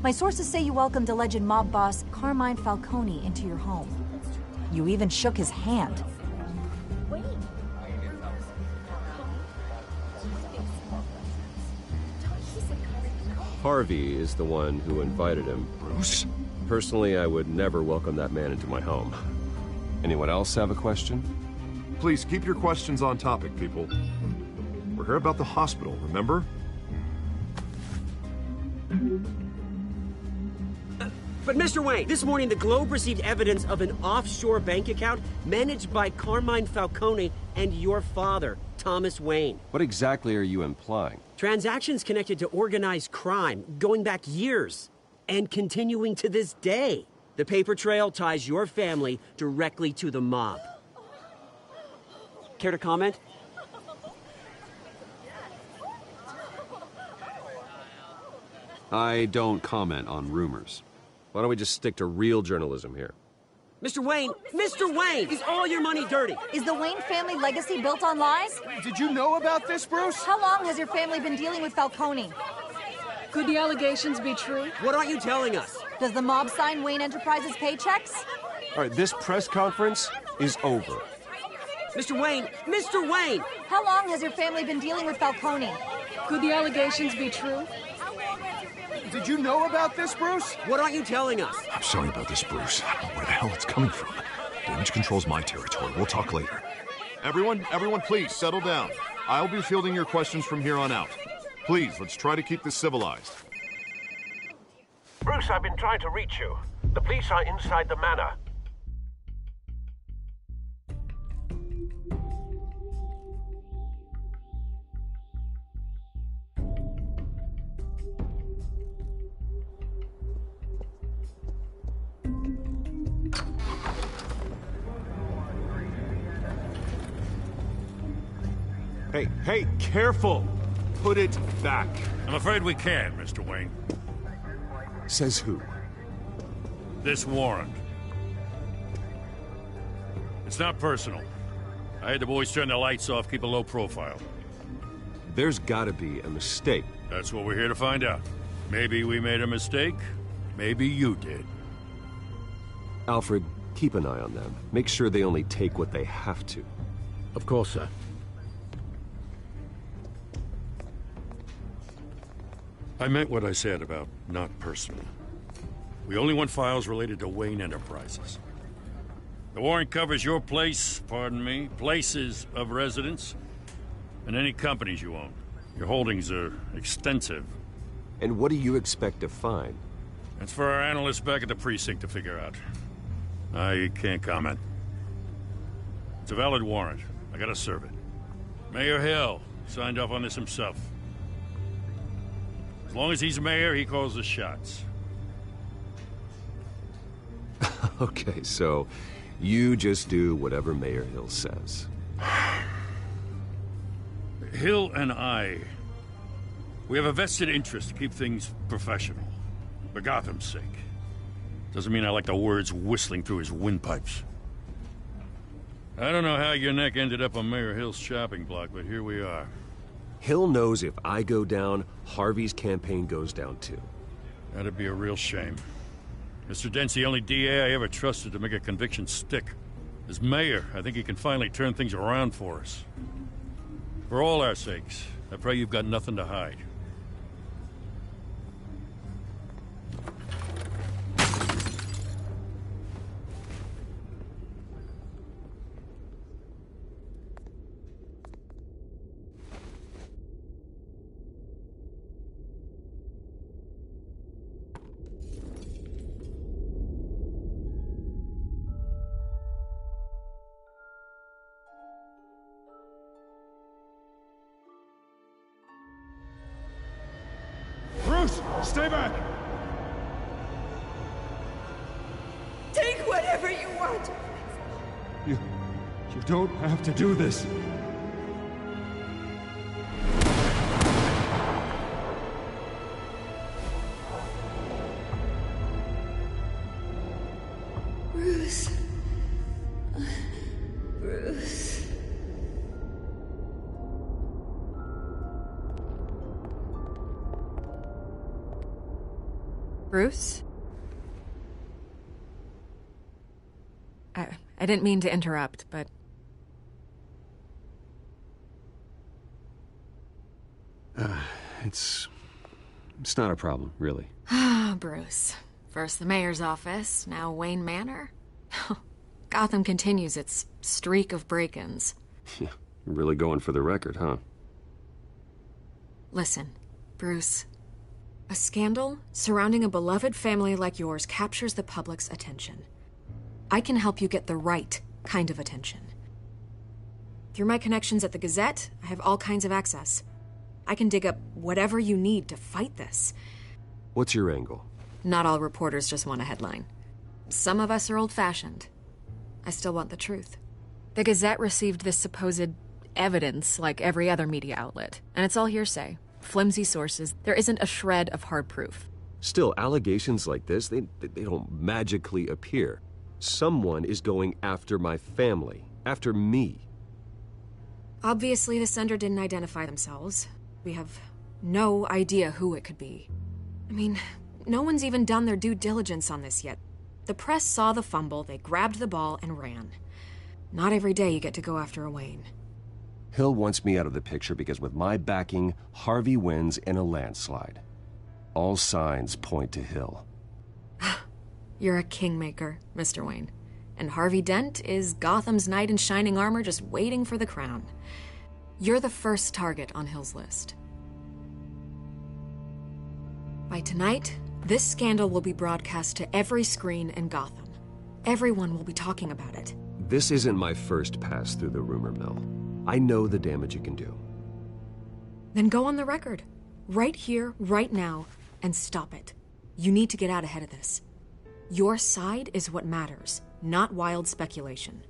My sources say you welcomed alleged mob boss Carmine Falcone into your home. You even shook his hand. Harvey is the one who invited him. Bruce? Personally, I would never welcome that man into my home. Anyone else have a question? Please keep your questions on topic, people. We're here about the hospital, remember? But Mr. Wayne, this morning the Globe received evidence of an offshore bank account managed by Carmine Falcone and your father, Thomas Wayne. What exactly are you implying? Transactions connected to organized crime going back years and continuing to this day. The paper trail ties your family directly to the mob. Care to comment? I don't comment on rumors. Why don't we just stick to real journalism here? Mr. Wayne, is all your money dirty? Is the Wayne family legacy built on lies? Did you know about this, Bruce? How long has your family been dealing with Falcone? Could the allegations be true? What aren't you telling us? Does the mob sign Wayne Enterprises paychecks? All right, this press conference is over. Mr. Wayne! How long has your family been dealing with Falcone? Could the allegations be true? Did you know about this, Bruce? What aren't you telling us? I'm sorry about this, Bruce. I don't know where the hell it's coming from. Damage control's my territory. We'll talk later. Everyone, please, settle down. I'll be fielding your questions from here on out. Please, let's try to keep this civilized. Bruce, I've been trying to reach you. The police are inside the manor. Hey, careful! Put it back. I'm afraid we can't, Mr. Wayne. Says who? This warrant. It's not personal. I had the boys turn the lights off, keep a low profile. There's gotta be a mistake. That's what we're here to find out. Maybe we made a mistake. Maybe you did. Alfred, keep an eye on them. Make sure they only take what they have to. Of course, sir. I meant what I said about not personal. We only want files related to Wayne Enterprises. The warrant covers your place, pardon me, places of residence, and any companies you own. Your holdings are extensive. And what do you expect to find? That's for our analysts back at the precinct to figure out. I can't comment. It's a valid warrant. I gotta serve it. Mayor Hill signed off on this himself. As long as he's mayor, he calls the shots. Okay, so you just do whatever Mayor Hill says. Hill and I, we have a vested interest to keep things professional. For Gotham's sake. Doesn't mean I like the words whistling through his windpipes. I don't know how your neck ended up on Mayor Hill's shopping block, but here we are. Hill knows if I go down, Harvey's campaign goes down too. That'd be a real shame. Mr. Dent's the only DA I ever trusted to make a conviction stick. As mayor, I think he can finally turn things around for us. For all our sakes, I pray you've got nothing to hide. Bruce, stay back! Take whatever you want. You don't have to do this. Bruce. Bruce. Bruce? I didn't mean to interrupt, but... It's not a problem, really. Ah, Bruce. First the mayor's office, now Wayne Manor. Gotham continues its streak of break-ins. Yeah, really going for the record, huh? Listen, Bruce. A scandal surrounding a beloved family like yours captures the public's attention. I can help you get the right kind of attention. Through my connections at the Gazette, I have all kinds of access. I can dig up whatever you need to fight this. What's your angle? Not all reporters just want a headline. Some of us are old-fashioned. I still want the truth. The Gazette received this supposed evidence like every other media outlet, and it's all hearsay. Flimsy sources. There isn't a shred of hard proof. Still, allegations like this, they don't magically appear. Someone is going after my family, after me. Obviously, the sender didn't identify themselves. We have no idea who it could be. I mean, no one's even done their due diligence on this yet. The press saw the fumble, they grabbed the ball and ran. Not every day you get to go after a Wayne. Hill wants me out of the picture because with my backing, Harvey wins in a landslide. All signs point to Hill. You're a kingmaker, Mr. Wayne. And Harvey Dent is Gotham's knight in shining armor just waiting for the crown. You're the first target on Hill's list. By tonight, This scandal will be broadcast to every screen in Gotham. Everyone will be talking about it. This isn't my first pass through the rumor mill. I know the damage it can do. Then go on the record. Right here, right now, and stop it. You need to get out ahead of this. Your side is what matters, not wild speculation.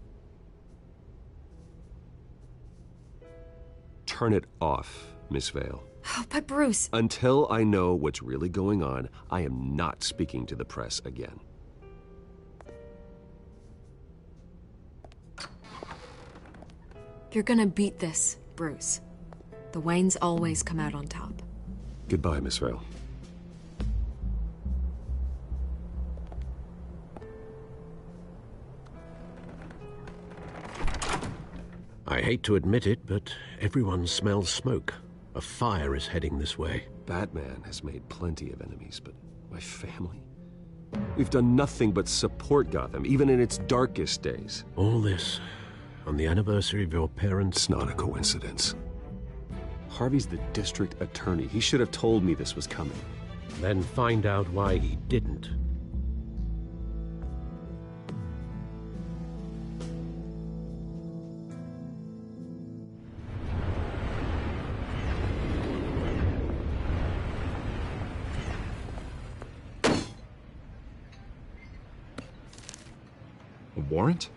Turn it off, Miss Vale. Oh, but Bruce... Until I know what's really going on, I am not speaking to the press again. You're gonna beat this, Bruce. The Waynes always come out on top. Goodbye, Miss Vale. I hate to admit it, but everyone smells smoke. A fire is heading this way. Batman has made plenty of enemies, but my family? We've done nothing but support Gotham, even in its darkest days. All this on the anniversary of your parents'... It's not a coincidence. Harvey's the district attorney. He should have told me this was coming. Then find out why he didn't. A warrant?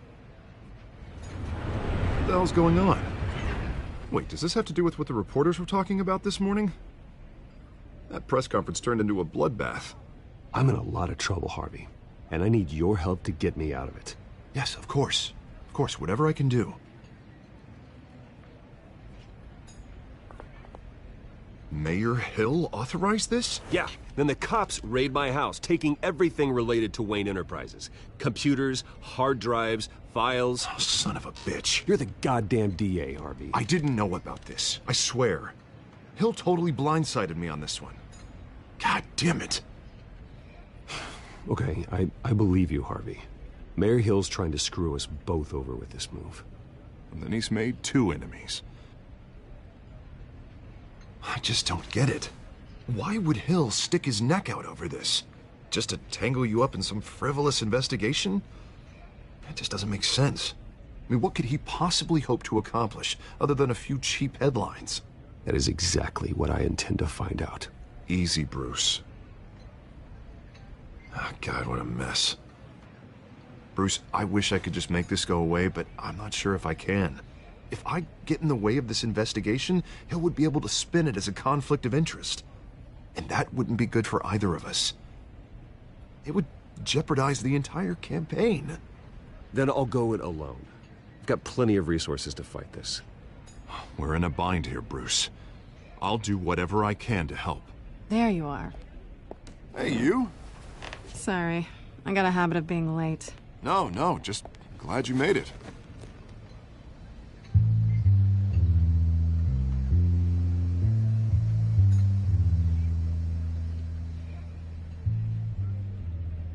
What the hell's going on? Wait, does this have to do with what the reporters were talking about this morning? That press conference turned into a bloodbath. I'm in a lot of trouble, Harvey, and I need your help to get me out of it. Yes, of course. Of course, whatever I can do. Mayor Hill authorized this? Yeah, then the cops raid my house, taking everything related to Wayne Enterprises. Computers, hard drives, files. Oh, son of a bitch. You're the goddamn DA, Harvey. I didn't know about this. I swear. Hill totally blindsided me on this one. God damn it. Okay, I believe you, Harvey. Mayor Hill's trying to screw us both over with this move. And then he's made 2 enemies. I just don't get it. Why would Hill stick his neck out over this? Just to tangle you up in some frivolous investigation? That just doesn't make sense. I mean, what could he possibly hope to accomplish other than a few cheap headlines? That is exactly what I intend to find out. Easy, Bruce. Oh, God, what a mess. Bruce, I wish I could just make this go away, but I'm not sure if I can. If I get in the way of this investigation, Hill would be able to spin it as a conflict of interest. And that wouldn't be good for either of us. It would jeopardize the entire campaign. Then I'll go it alone. I've got plenty of resources to fight this. We're in a bind here, Bruce. I'll do whatever I can to help. There you are. Hey, you? Sorry. I got a habit of being late. No, just glad you made it.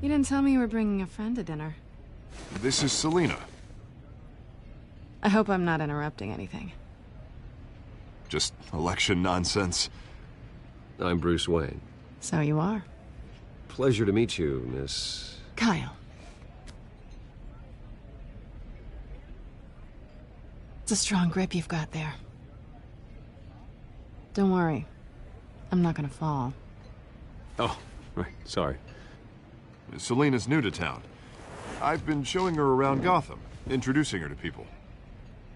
You didn't tell me you were bringing a friend to dinner. This is Selina. I hope I'm not interrupting anything. Just election nonsense. I'm Bruce Wayne. So you are. Pleasure to meet you, Miss... Kyle. It's a strong grip you've got there. Don't worry. I'm not gonna fall. Oh, right, sorry. Selina's new to town. I've been showing her around Gotham, introducing her to people.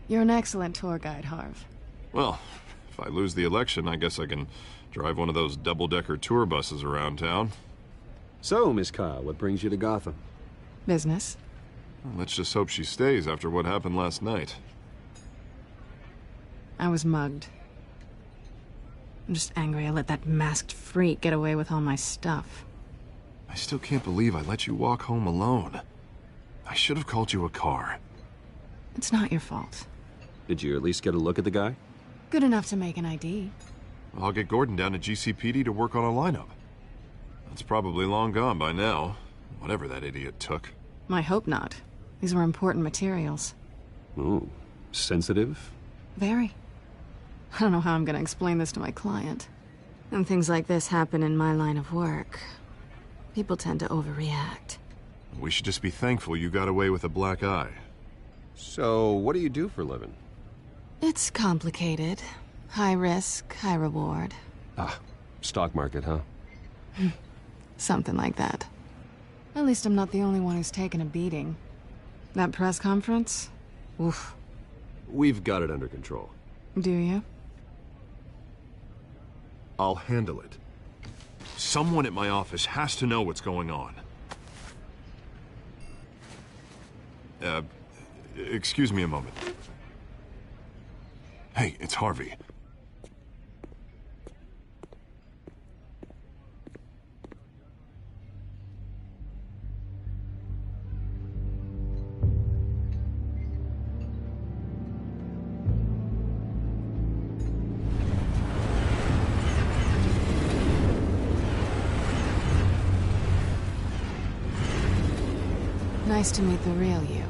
You're an excellent tour guide, Harv. Well, if I lose the election, I guess I can drive one of those double-decker tour buses around town. So, Miss Kyle, what brings you to Gotham? Business. Well, let's just hope she stays after what happened last night. I was mugged. I'm just angry I let that masked freak get away with all my stuff. I still can't believe I let you walk home alone. I should have called you a car. It's not your fault. Did you at least get a look at the guy? Good enough to make an ID. I'll get Gordon down to GCPD to work on a lineup. That's probably long gone by now, whatever that idiot took. I hope not. These were important materials. Ooh, sensitive? Very. I don't know how I'm gonna explain this to my client. And things like this happen in my line of work. People tend to overreact. We should just be thankful you got away with a black eye. So, what do you do for a living? It's complicated. High risk, high reward. Ah, stock market, huh? Something like that. At least I'm not the only one who's taken a beating. That press conference? Oof. We've got it under control. Do you? I'll handle it. Someone at my office has to know what's going on. Excuse me a moment. Hey, it's Harvey. Nice to meet the real you.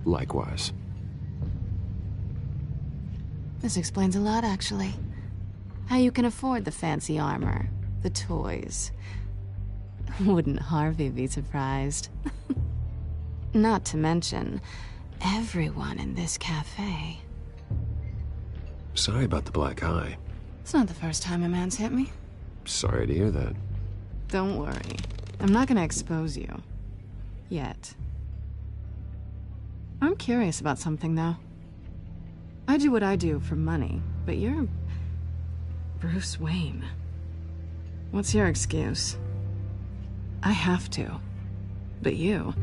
Likewise. This explains a lot, actually. How you can afford the fancy armor, the toys. Wouldn't Harvey be surprised? Not to mention, everyone in this cafe. Sorry about the black eye. It's not the first time a man's hit me. Sorry to hear that. Don't worry. I'm not gonna expose you. Yet. I'm curious about something, though. I do what I do for money, but you're... Bruce Wayne. What's your excuse? I have to. But you...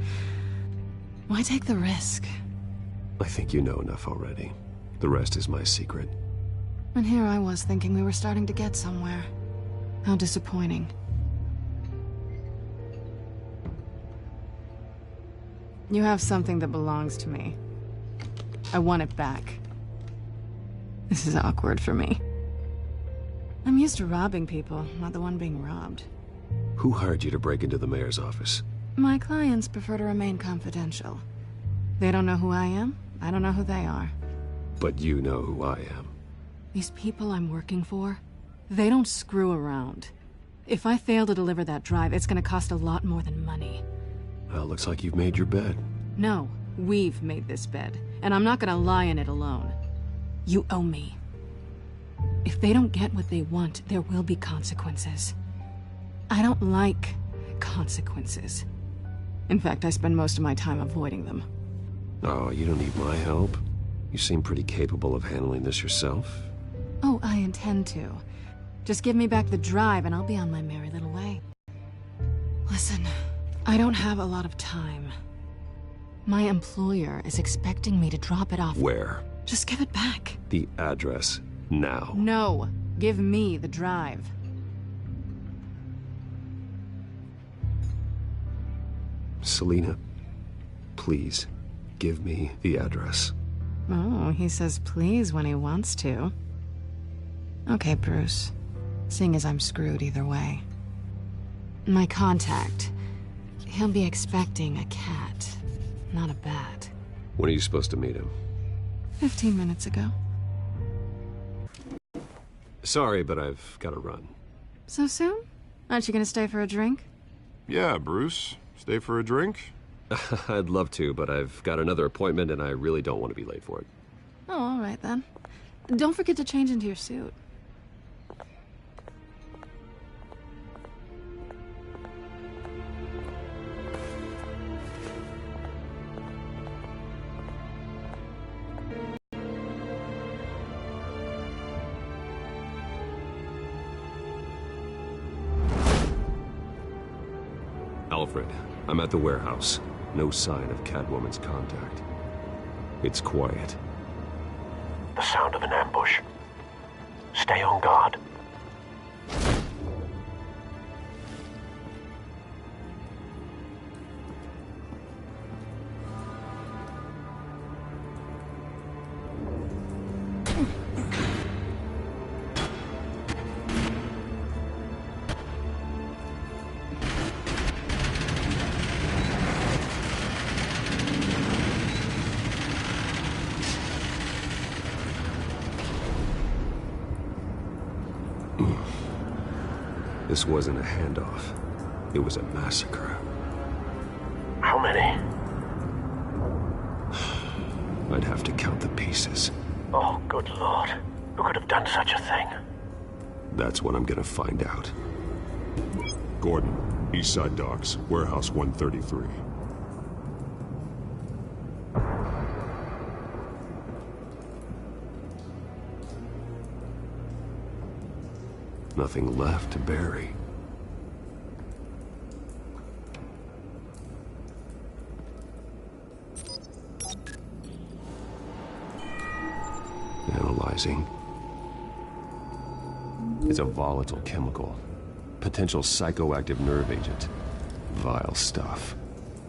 Why take the risk? I think you know enough already. The rest is my secret. And here I was thinking we were starting to get somewhere. How disappointing. You have something that belongs to me. I want it back. This is awkward for me. I'm used to robbing people, not the one being robbed. Who hired you to break into the mayor's office? My clients prefer to remain confidential. They don't know who I am, I don't know who they are. But you know who I am. These people I'm working for, they don't screw around. If I fail to deliver that drive, it's gonna cost a lot more than money. Well, looks like you've made your bed. No, we've made this bed, and I'm not gonna lie in it alone. You owe me. If they don't get what they want, there will be consequences. I don't like consequences. In fact, I spend most of my time avoiding them. Oh, you don't need my help. You seem pretty capable of handling this yourself. Oh, I intend to. Just give me back the drive and I'll be on my merry little way. Listen, I don't have a lot of time. My employer is expecting me to drop it off. Where? Just give it back. The address, now. No, give me the drive. Selina, please, give me the address. Oh, he says please when he wants to. Okay, Bruce. Seeing as I'm screwed either way. My contact. He'll be expecting a cat, not a bat. When are you supposed to meet him? 15 minutes ago. Sorry, but I've got to run. So soon? Aren't you gonna stay for a drink? Yeah, Bruce. Stay for a drink? I'd love to, but I've got another appointment and I really don't want to be late for it. Oh, all right then. Don't forget to change into your suit. Alfred, I'm at the warehouse. No sign of Catwoman's contact. It's quiet. The sound of an ambush. Stay on guard. This wasn't a handoff. It was a massacre. How many? I'd have to count the pieces. Oh, good lord. Who could have done such a thing? That's what I'm gonna find out. Gordon, Eastside Docks, Warehouse 133. Nothing left to bury. Analyzing. It's a volatile chemical. Potential psychoactive nerve agent. Vile stuff.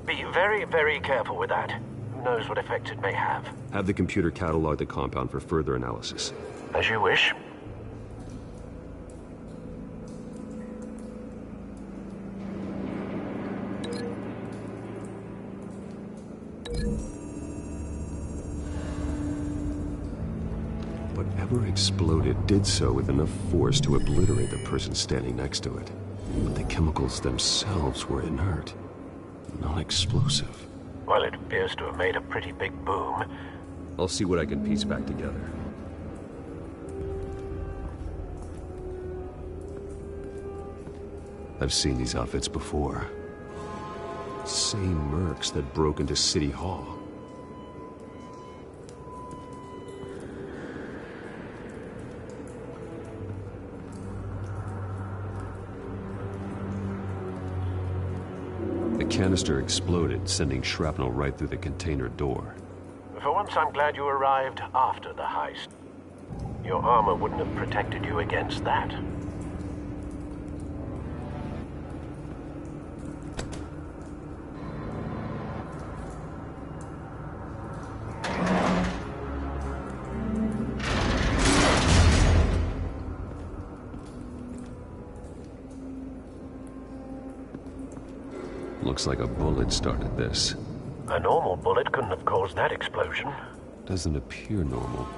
Be very, very careful with that. Who knows what effects it may have. Have the computer catalog the compound for further analysis. As you wish. Whatever exploded did so with enough force to obliterate the person standing next to it. But the chemicals themselves were inert, non-explosive. Well, it appears to have made a pretty big boom. I'll see what I can piece back together. I've seen these outfits before. Same mercs that broke into City Hall. The canister exploded, sending shrapnel right through the container door. For once, I'm glad you arrived after the heist. Your armor wouldn't have protected you against that. Looks like a bullet started this. A normal bullet couldn't have caused that explosion. Doesn't appear normal.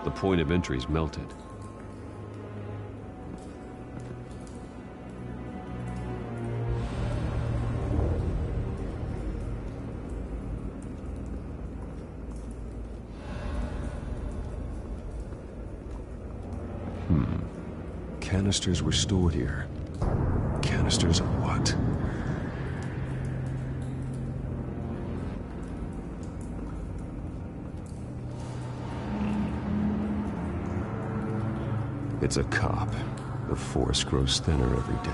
The point of entry's melted. Canisters were stored here. Canisters of what? It's a cop. The force grows thinner every day.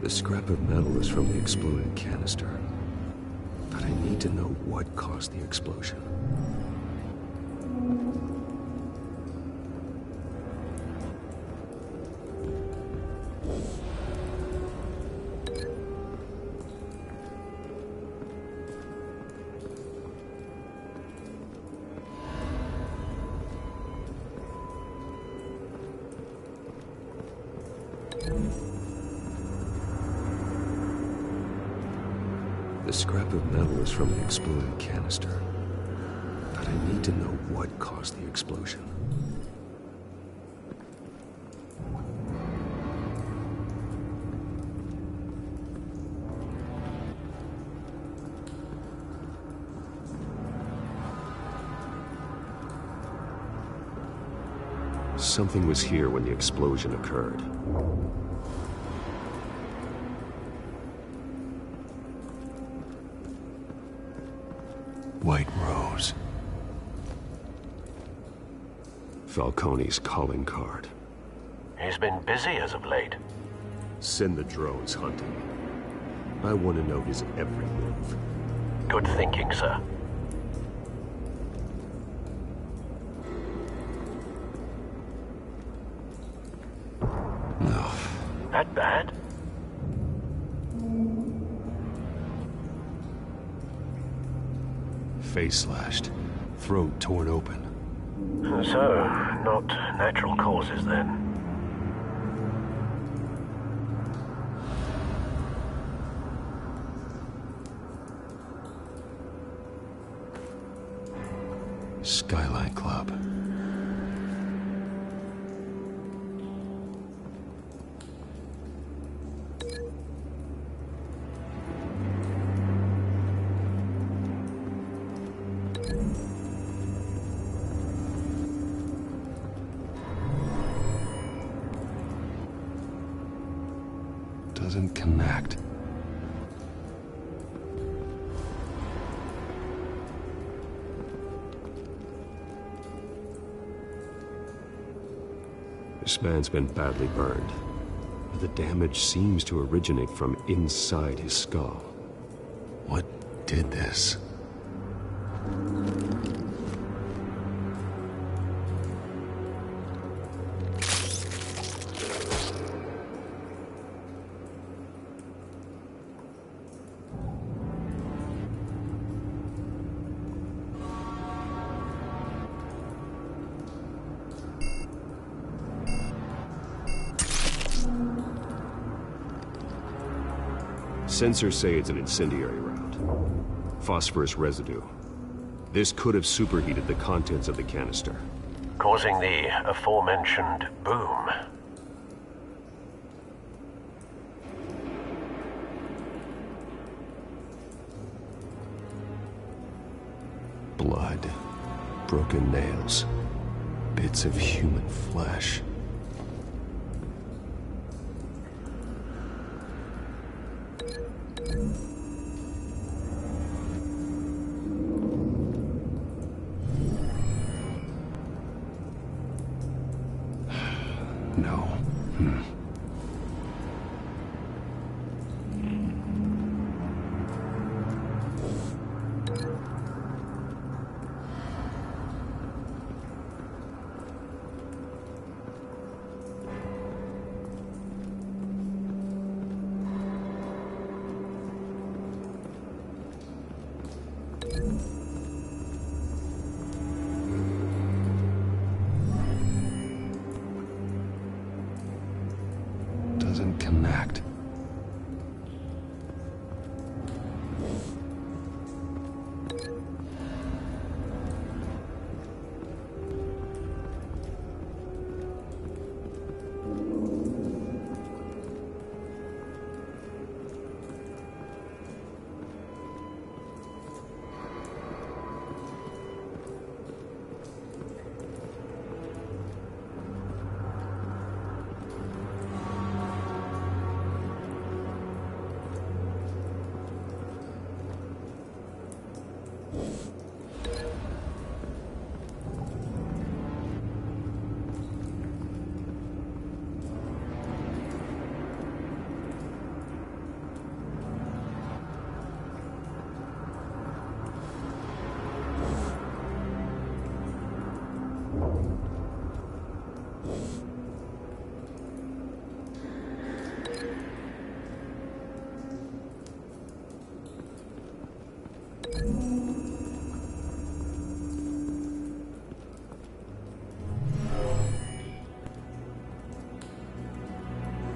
The scrap of metal is from the exploded canister. But I need to know what caused the explosion. The scrap of metal is from the exploded canister. But I need to know what caused the explosion. Something was here when the explosion occurred. White Rose. Falcone's calling card. He's been busy as of late. Send the drones hunting. I want to know his every move. Good thinking, sir. No. That bad? Face slashed, throat torn open. So, not natural causes then? Skyline Club. Doesn't connect. This man's been badly burned, but the damage seems to originate from inside his skull. What did this? Sensors say it's an incendiary round. Phosphorus residue. This could have superheated the contents of the canister, Causing the aforementioned boom. Blood, broken nails, bits of human flesh. No. Doesn't connect.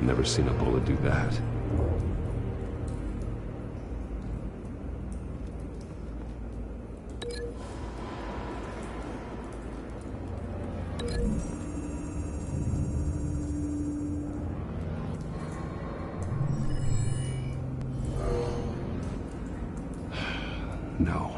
Never seen a bullet do that. No.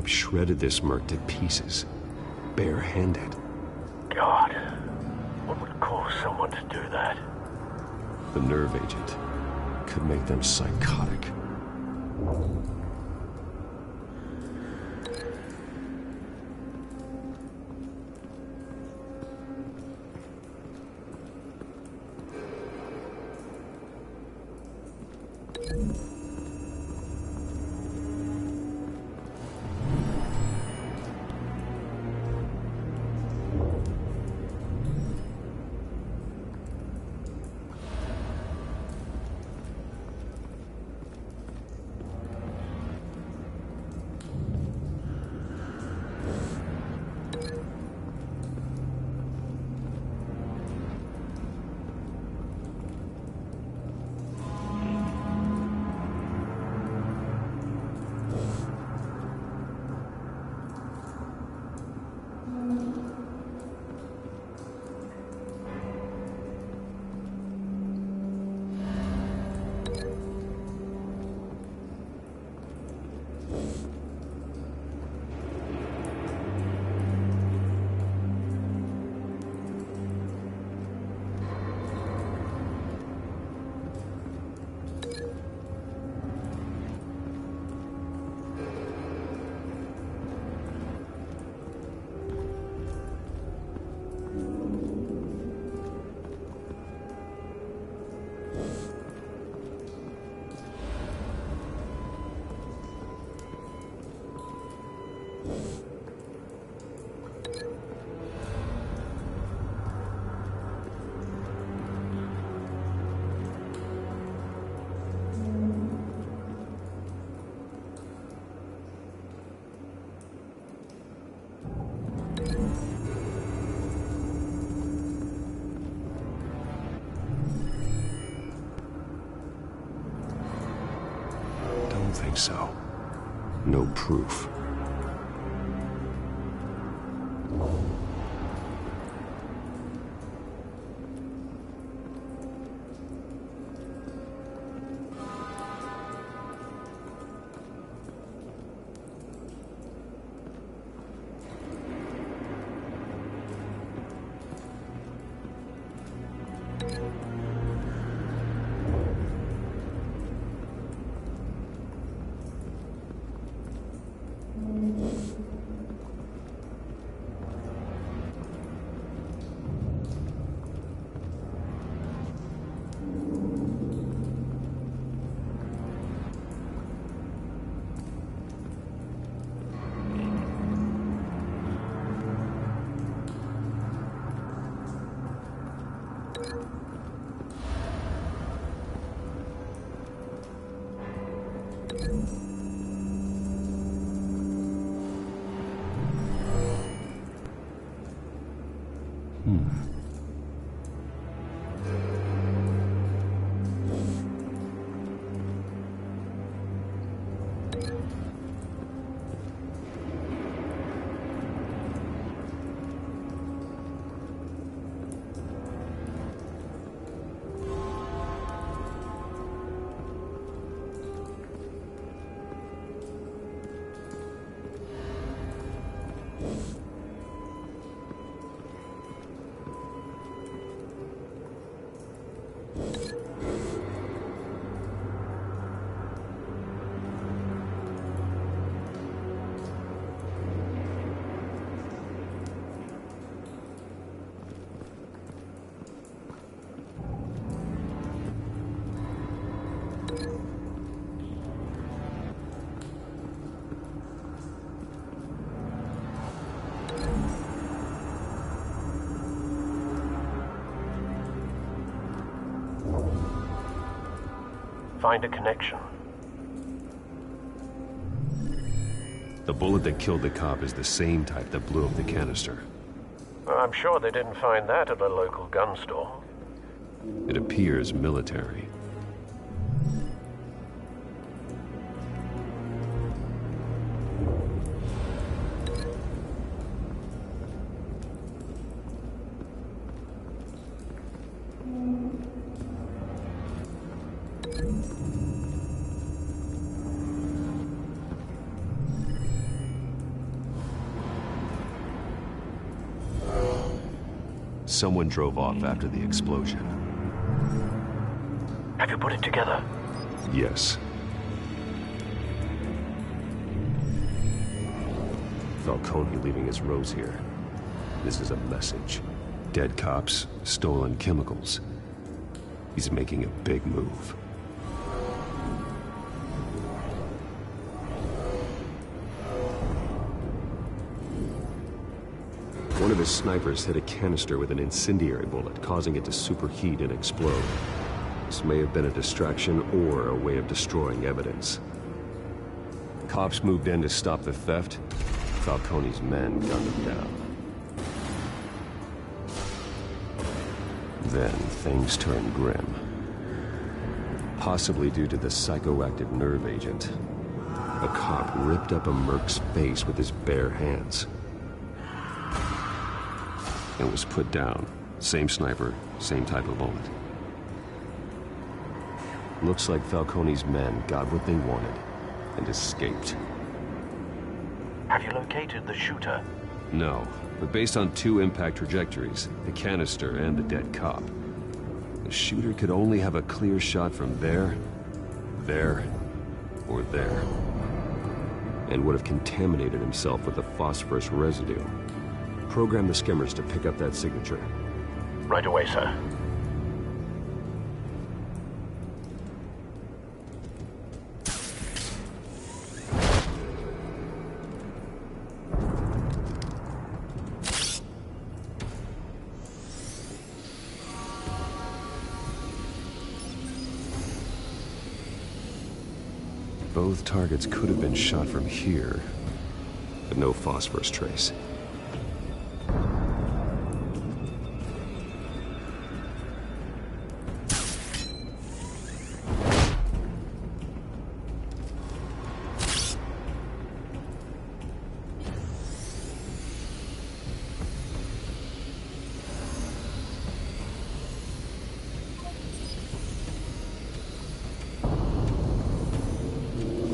shredded this merc to pieces, barehanded. God, what would cause someone to do that? The nerve agent could make them psychotic. Don't think so. No proof. Find a connection. The bullet that killed the cop is the same type that blew up the canister. I'm sure they didn't find that at a local gun store. It appears military. someone drove off after the explosion. Have you put it together? Yes. Falcone leaving his rose here. This is a message. Dead cops, stolen chemicals. He's making a big move. One of his snipers hit a canister with an incendiary bullet, causing it to superheat and explode. This may have been a distraction or a way of destroying evidence. Cops moved in to stop the theft. Falcone's men gunned him down. Then things turned grim. Possibly due to the psychoactive nerve agent. A cop ripped up a merc's face with his bare hands. And was put down. Same sniper, same type of bullet. Looks like Falcone's men got what they wanted and escaped. Have you located the shooter? No, but based on 2 impact trajectories, the canister and the dead cop, the shooter could only have a clear shot from there, or there, and would have contaminated himself with the phosphorus residue. Program the skimmers to pick up that signature. Right away, sir. Both targets could have been shot from here, but no phosphorus trace.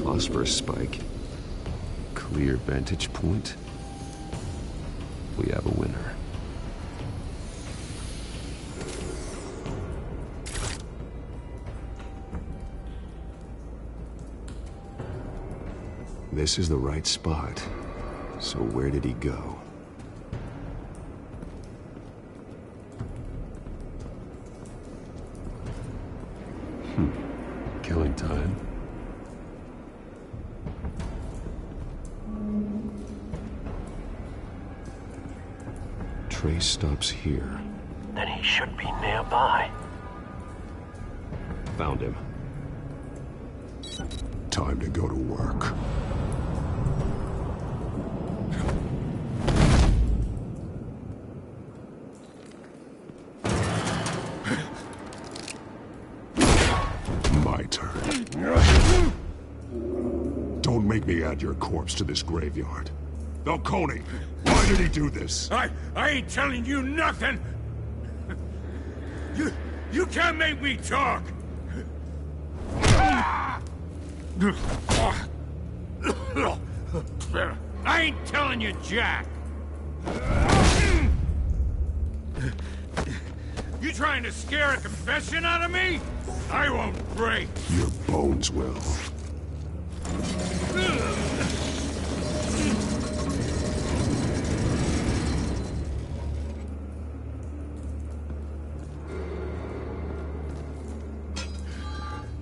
Phosphorus spike. Clear vantage point. We have a winner. This is the right spot. So where did he go? Killing time. Trace stops here. Then he should be nearby. Found him. Time to go to work. My turn. Don't make me add your corpse to this graveyard. Falcone, why did he do this? I ain't telling you nothing! You can't make me talk! I ain't telling you jack! You trying to scare a confession out of me? I won't break! Your bones will.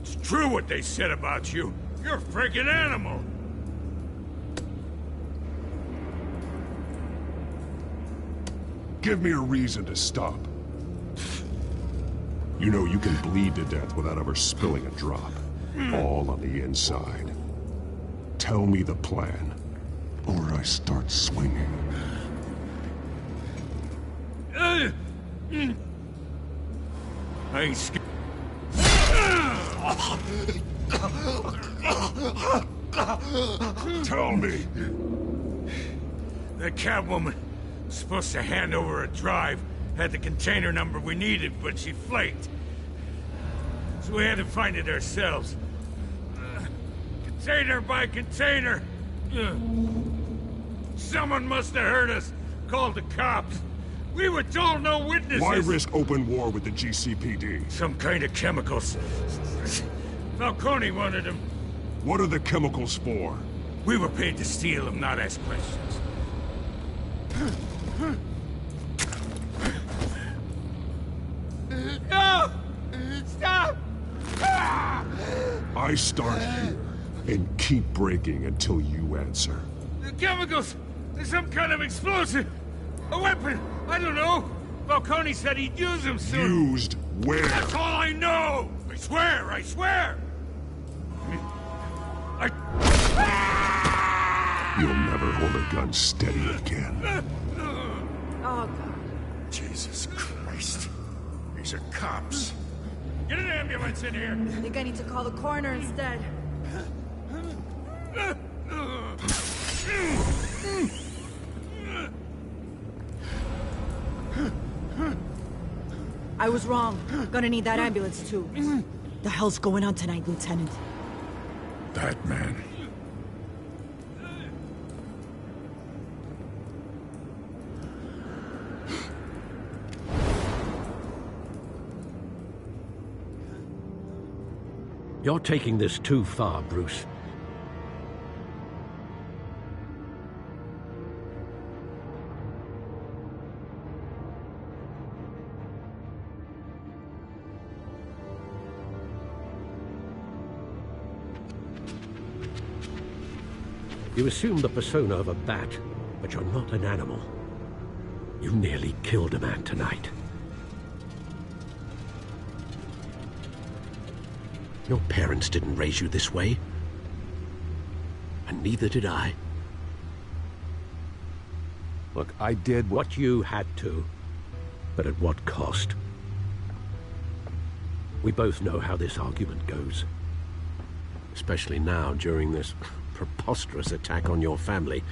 It's true what they said about you. You're a freaking animal! Give me a reason to stop. You know you can bleed to death without ever spilling a drop. All on the inside. Tell me the plan, or I start swinging. I ain't scared. Tell me! That Catwoman was supposed to hand over a drive, had the container number we needed, but she flaked. So we had to find it ourselves. Container by container. Someone must have heard us, called the cops. We were told no witnesses! Why risk open war with the GCPD? Some kind of chemicals. Falcone wanted them. What are the chemicals for? We were paid to steal them, not ask questions. No! Stop! I start here and keep breaking until you answer. The chemicals! There's some kind of explosive! A weapon! I don't know! Falcone said he'd use them soon! Used where? That's all I know! I swear! I swear! You'll never hold a gun steady again. Oh, God. Jesus Christ. These are cops. Get an ambulance in here! I think I need to call the coroner instead. I was wrong. Gonna need that ambulance, too. The hell's going on tonight, Lieutenant? That man. You're taking this too far, Bruce. You assume the persona of a bat, but you're not an animal. You nearly killed a man tonight. Your parents didn't raise you this way. And neither did I. Look, I did what you had to, but at what cost? We both know how this argument goes. Especially now, during this preposterous attack on your family.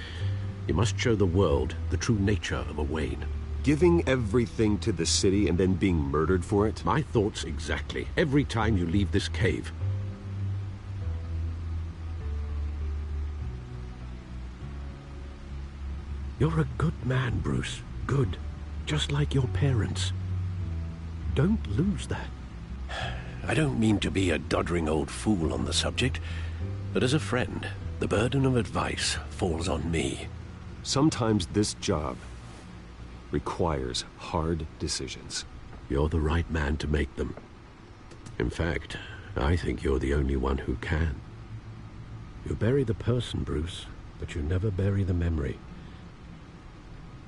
You must show the world the true nature of a Wayne. Giving everything to the city and then being murdered for it? My thoughts exactly. Every time you leave this cave. You're a good man, Bruce. Good. Just like your parents. Don't lose that. I don't mean to be a doddering old fool on the subject, but as a friend, the burden of advice falls on me. Sometimes this job requires hard decisions. You're the right man to make them. In fact, I think you're the only one who can. You bury the person, Bruce, but you never bury the memory.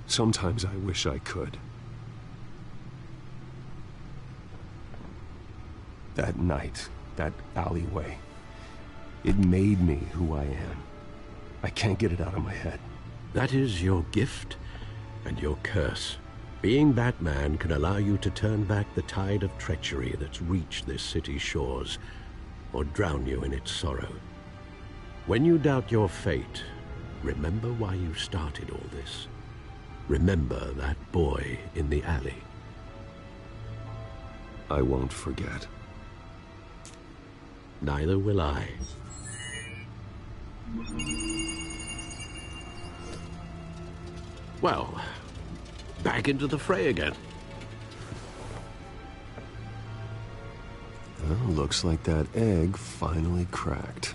Sometimes I wish I could. That night, that alleyway, it made me who I am. I can't get it out of my head. That is your gift and your curse. Being Batman can allow you to turn back the tide of treachery that's reached this city's shores, or drown you in its sorrow. When you doubt your fate, remember why you started all this. Remember that boy in the alley. I won't forget. Neither will I. Well, back into the fray again. Well, looks like that egg finally cracked.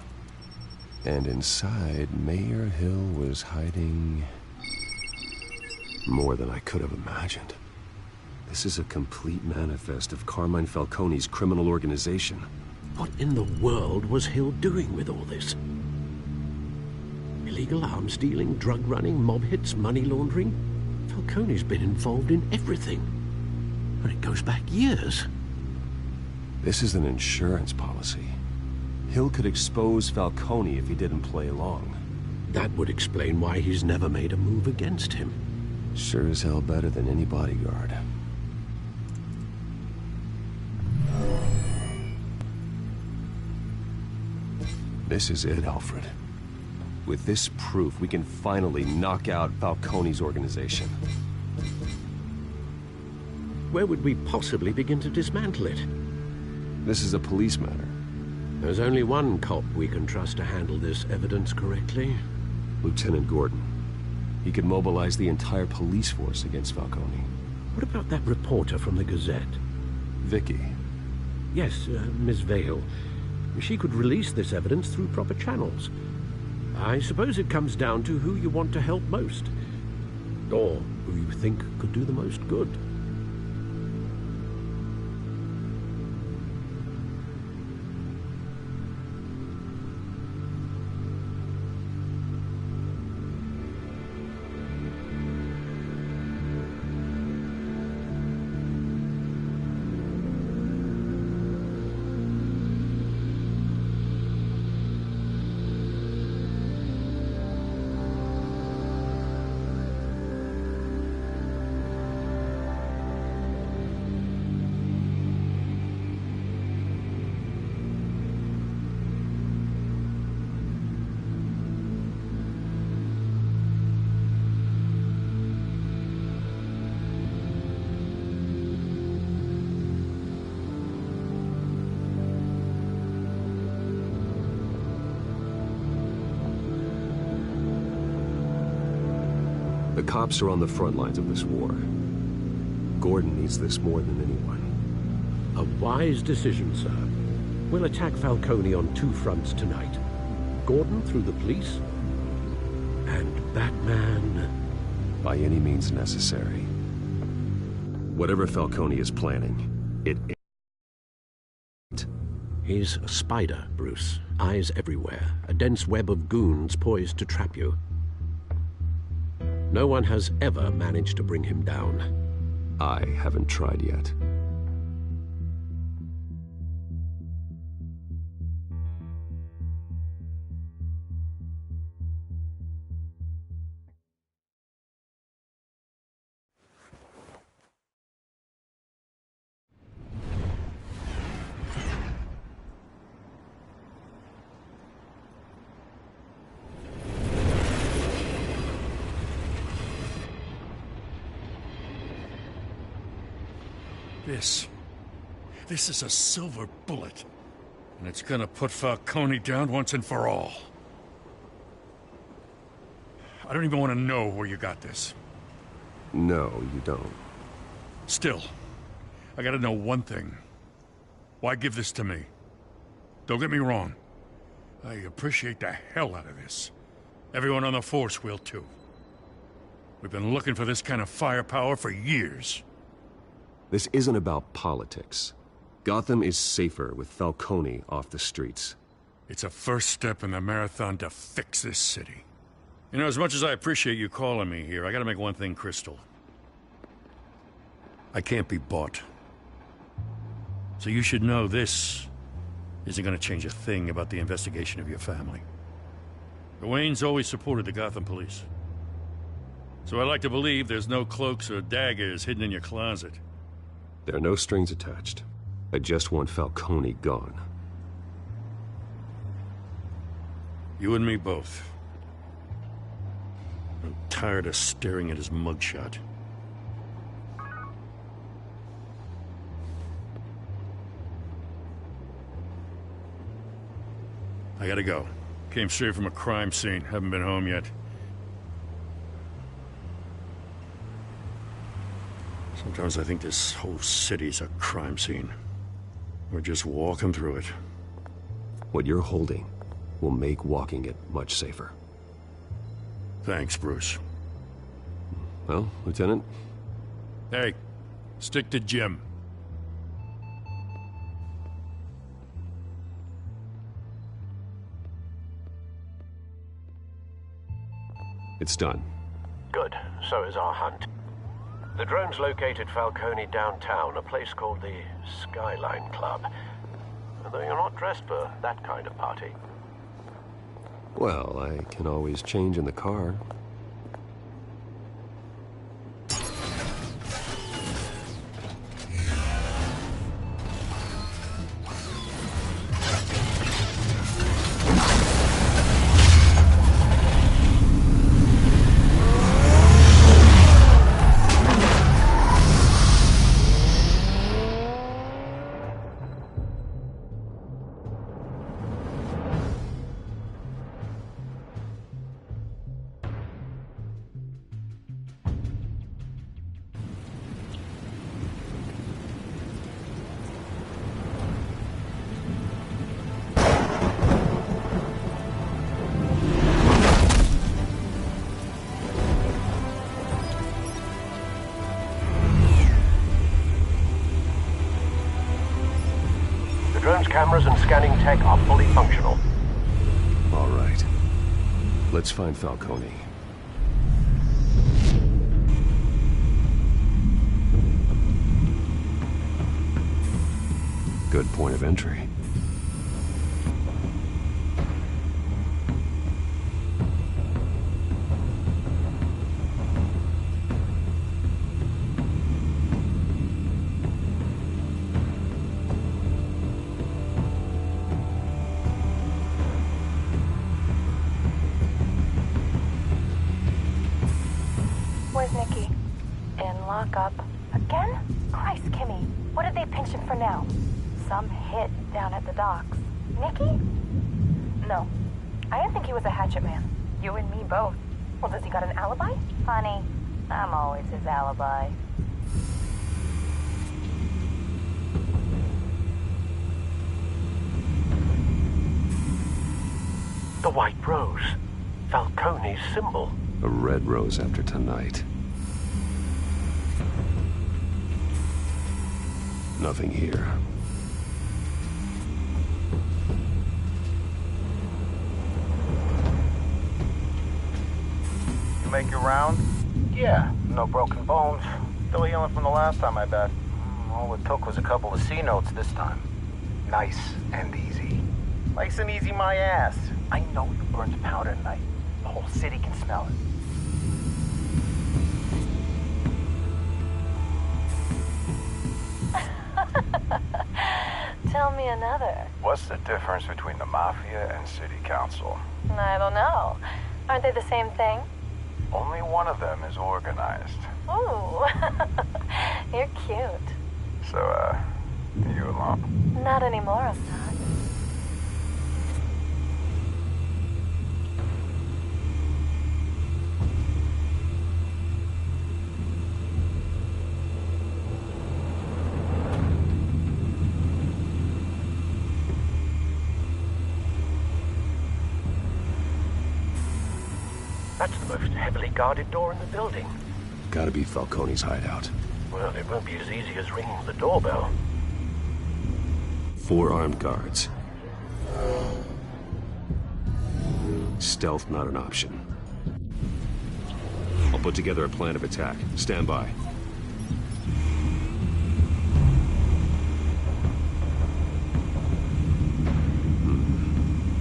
And inside, Mayor Hill was hiding more than I could have imagined. This is a complete manifest of Carmine Falcone's criminal organization. What in the world was Hill doing with all this? Illegal arms dealing, drug running, mob hits, money laundering? Falcone's been involved in everything. And it goes back years. This is an insurance policy. Hill could expose Falcone if he didn't play along. That would explain why he's never made a move against him. Sure as hell better than any bodyguard. This is it, Alfred. With this proof, we can finally knock out Falcone's organization. Where would we possibly begin to dismantle it? This is a police matter. There's only one cop we can trust to handle this evidence correctly. Lieutenant Gordon. He could mobilize the entire police force against Falcone. What about that reporter from the Gazette? Vicky. Yes, Miss Vale. She could release this evidence through proper channels. I suppose it comes down to who you want to help most. Or who you think could do the most good. The cops are on the front lines of this war. Gordon needs this more than anyone. A wise decision, sir. We'll attack Falcone on two fronts tonight. Gordon through the police, and Batman... by any means necessary. Whatever Falcone is planning, it... He's a spider, Bruce. Eyes everywhere. A dense web of goons poised to trap you. No one has ever managed to bring him down. I haven't tried yet. This is a silver bullet. And it's gonna put Falcone down once and for all. I don't even want to know where you got this. No, you don't. Still, I gotta know one thing. Why give this to me? Don't get me wrong. I appreciate the hell out of this. Everyone on the force will too. We've been looking for this kind of firepower for years. This isn't about politics. Gotham is safer with Falcone off the streets. It's a first step in the marathon to fix this city. You know, as much as I appreciate you calling me here, I gotta make one thing crystal. I can't be bought. So you should know this isn't gonna change a thing about the investigation of your family. The Waynes always supported the Gotham police. So I like to believe there's no cloaks or daggers hidden in your closet. There are no strings attached. I just want Falcone gone. You and me both. I'm tired of staring at his mugshot. I gotta go. Came straight from a crime scene. Haven't been home yet. Sometimes I think this whole city's a crime scene. We're just walking through it. What you're holding will make walking it much safer. Thanks, Bruce. Well, Lieutenant? Hey, stick to Jim. It's done. Good. So is our hunt. The drones located Falcone downtown, a place called the Skyline Club. Though you're not dressed for that kind of party. Well, I can always change in the car. scanning tech are fully functional. All right. Let's find Falcone. Good point of entry. Where's Nicky? In lockup. Again? Christ, Kimmy. What did they pinch him for now? Some hit down at the docks. Nicky? No. I didn't think he was a hatchet man. You and me both. Well, does he got an alibi? Honey, I'm always his alibi. The White Rose. Falcone's symbol. A red rose after tonight. Nothing here. You make your round? Yeah, no broken bones. Still healing from the last time, I bet. All it took was a couple of C notes this time. Nice and easy. Nice and easy my ass. I know you burned powder tonight. The whole city can smell it. Tell me another. What's the difference between the Mafia and City Council? I don't know. Aren't they the same thing? Only one of them is organized. Ooh. You're cute. So, you alone? Not anymore, I'm not. That's the most heavily guarded door in the building. Gotta be Falcone's hideout. Well, it won't be as easy as ringing the doorbell. 4 armed guards. Stealth not an option. I'll put together a plan of attack. Stand by.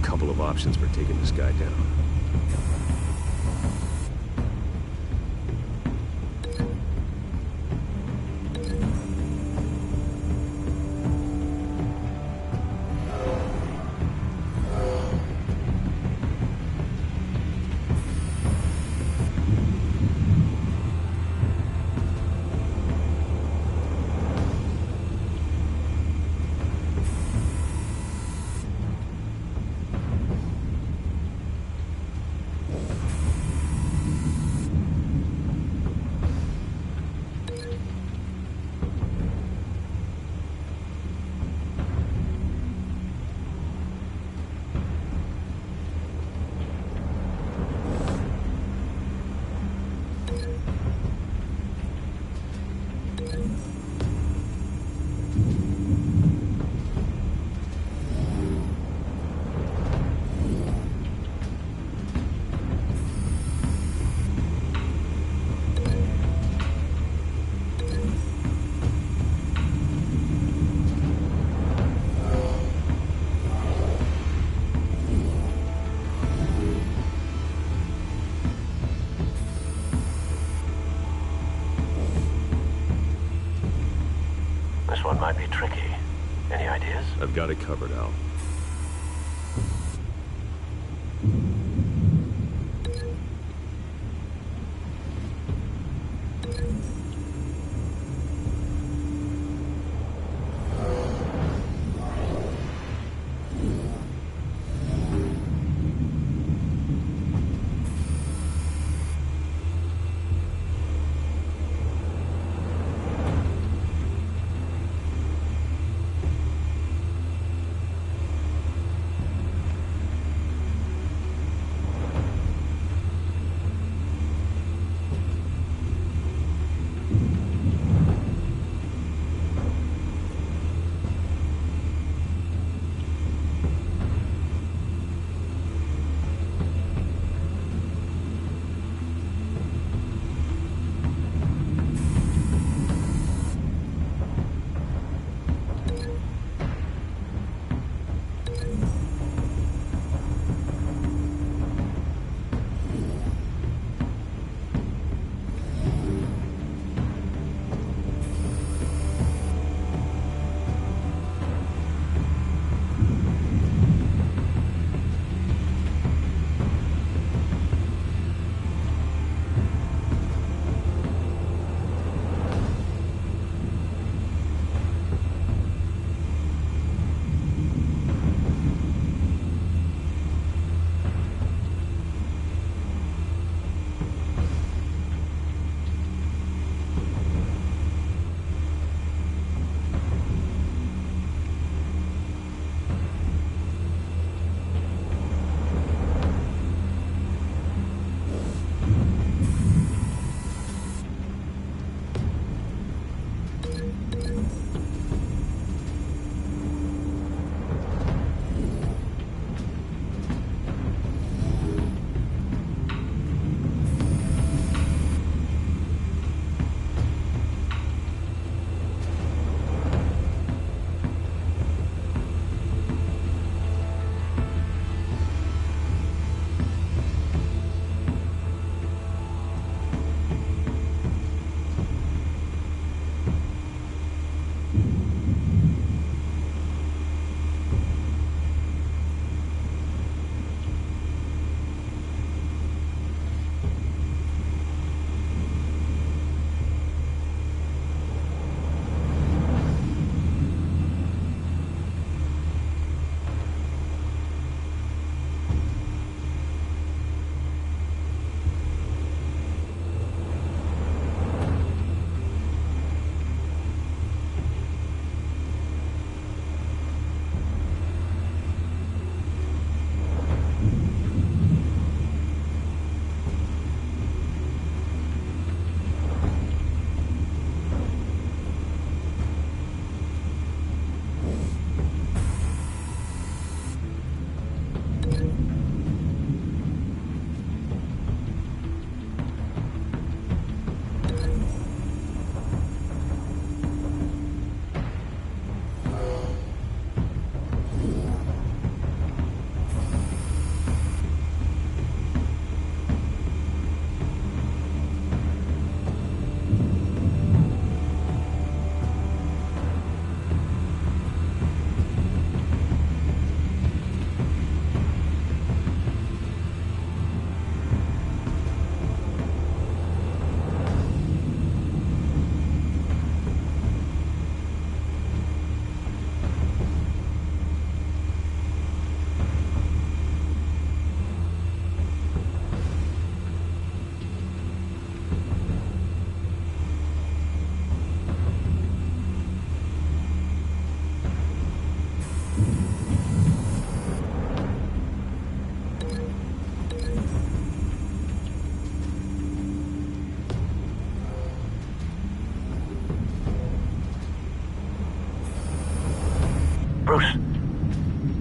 Couple of options for taking this guy down. This one might be tricky. Any ideas? I've got it covered, Al.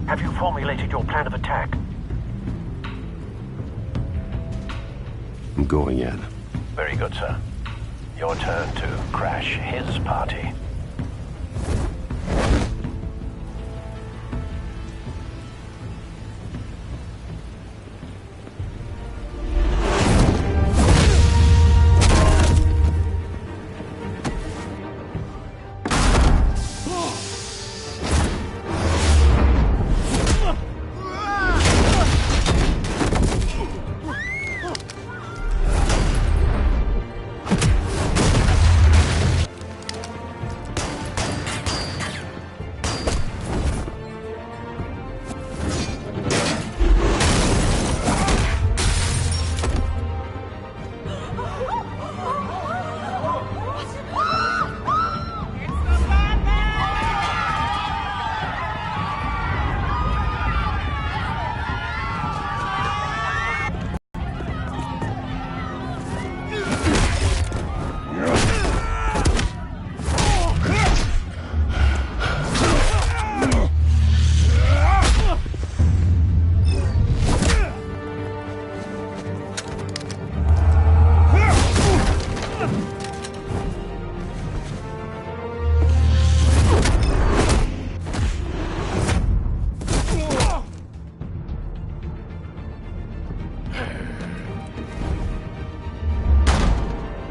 Have you formulated your plan of attack? I'm going in. Very good, sir. Your turn to crash his party.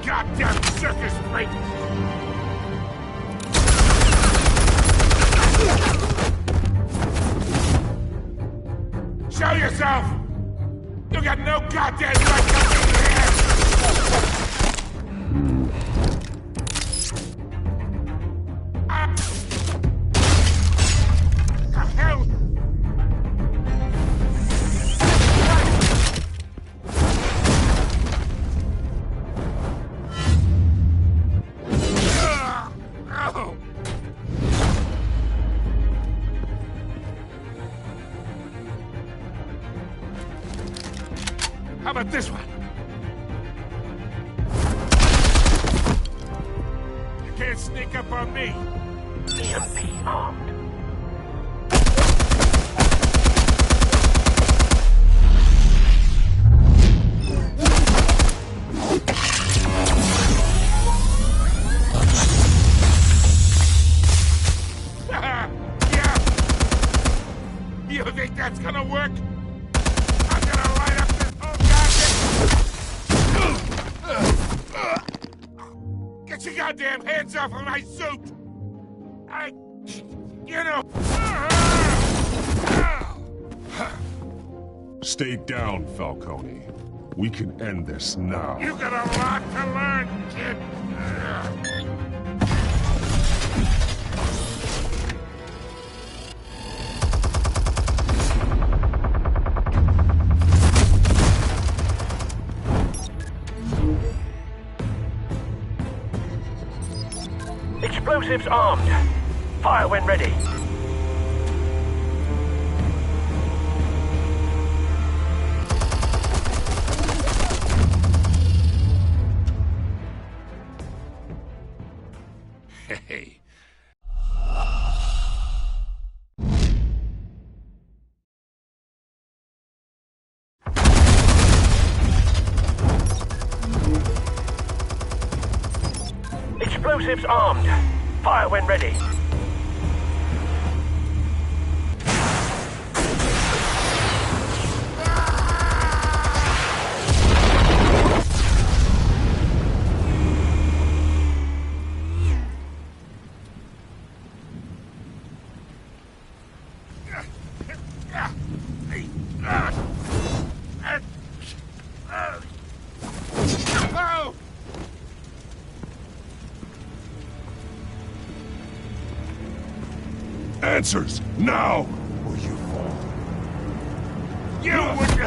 Goddamn circus freak! Show yourself! You got no goddamn right to be here! The hell? How about this one? You can't sneak up on me. EMP armed. Yeah. You think that's gonna work? I'm gonna light up this whole goddamn... Get your goddamn hands off of my suit! You know... Stay down, Falcone. We can end this now. You got a lot to learn, kid. Explosives armed. Fire when ready. Hey. Explosives armed. Fire when ready. Answers, now! Or you fall. You would...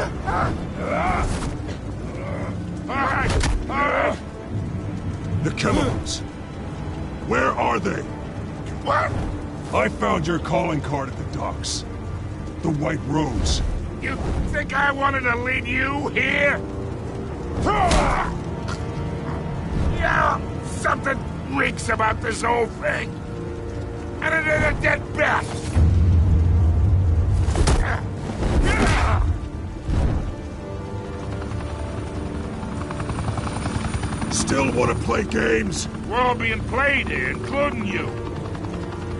Alright! The chemicals. Where are they? What? I found your calling card at the docks. The White Rose. You think I wanted to lead you here? Yeah, something reeks about this whole thing. And it is a dead bat. still want to play games? We're all being played here, including you.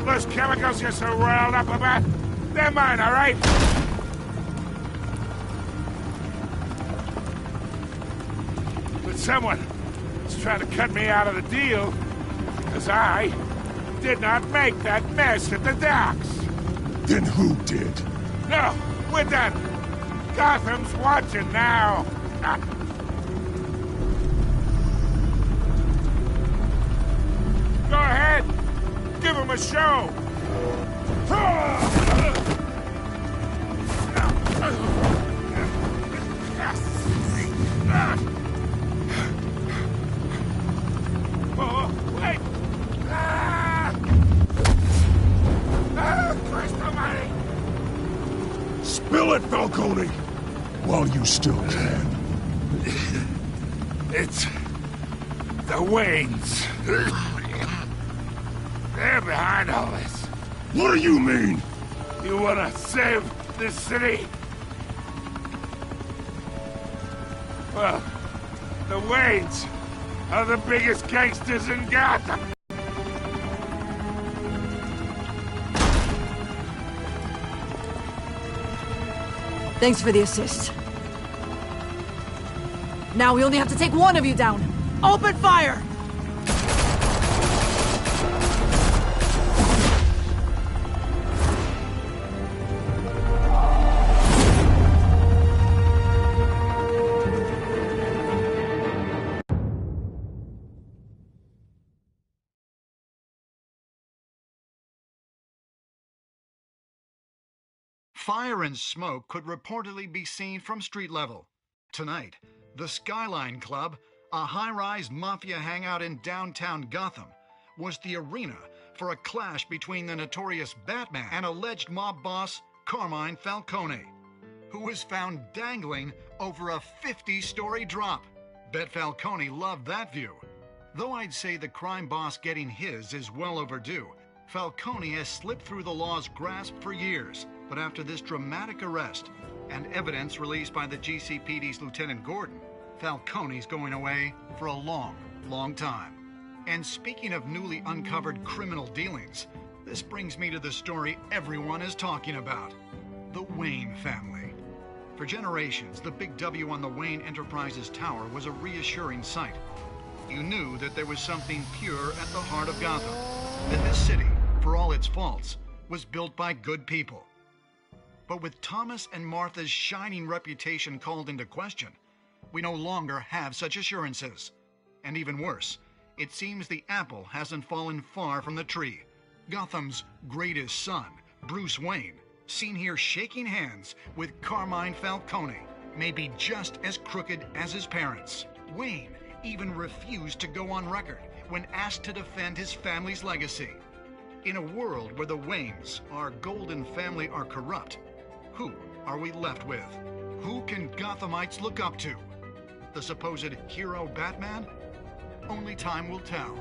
Those chemicals you're so riled up about, they're mine, all right? But someone is trying to cut me out of the deal, because I did not make that mess at the docks. Then who did? No, we're done. Gotham's watching now. Go ahead. Give him a show. Oh, wait. Christ almighty. Spill it, Falcone! While you still can. It's the Waynes. They're behind all this. What do you mean? You wanna save this city? Well, the Waynes are the biggest gangsters in Gotham. Thanks for the assist. Now we only have to take one of you down. Open fire! Fire and smoke could reportedly be seen from street level. Tonight, the Skyline Club, a high-rise mafia hangout in downtown Gotham, was the arena for a clash between the notorious Batman and alleged mob boss Carmine Falcone, who was found dangling over a 50-story drop. Bet Falcone loved that view. Though I'd say the crime boss getting his is well overdue, Falcone has slipped through the law's grasp for years. But after this dramatic arrest and evidence released by the GCPD's Lieutenant Gordon, Falcone's going away for a long, long time. And speaking of newly uncovered criminal dealings, this brings me to the story everyone is talking about: the Wayne family. For generations, the big W on the Wayne Enterprises Tower was a reassuring sight. You knew that there was something pure at the heart of Gotham, that this city, for all its faults, was built by good people. But with Thomas and Martha's shining reputation called into question, we no longer have such assurances. And even worse, it seems the apple hasn't fallen far from the tree. Gotham's greatest son, Bruce Wayne, seen here shaking hands with Carmine Falcone, may be just as crooked as his parents. Wayne even refused to go on record when asked to defend his family's legacy. In a world where the Waynes, our golden family, are corrupt, who are we left with? Who can Gothamites look up to? The supposed hero Batman? Only time will tell.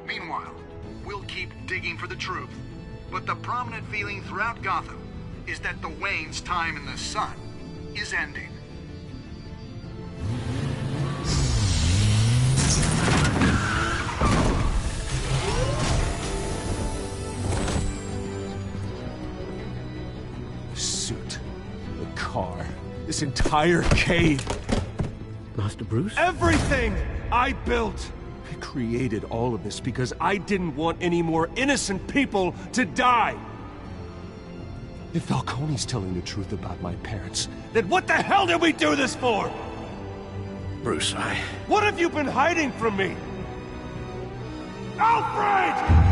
Meanwhile, we'll keep digging for the truth. But the prominent feeling throughout Gotham is that the Waynes' time in the sun is ending. This entire cave. Master Bruce? Everything I built. I created all of this because I didn't want any more innocent people to die. If Falcone's telling the truth about my parents, then what the hell did we do this for? Bruce, What have you been hiding from me? Alfred!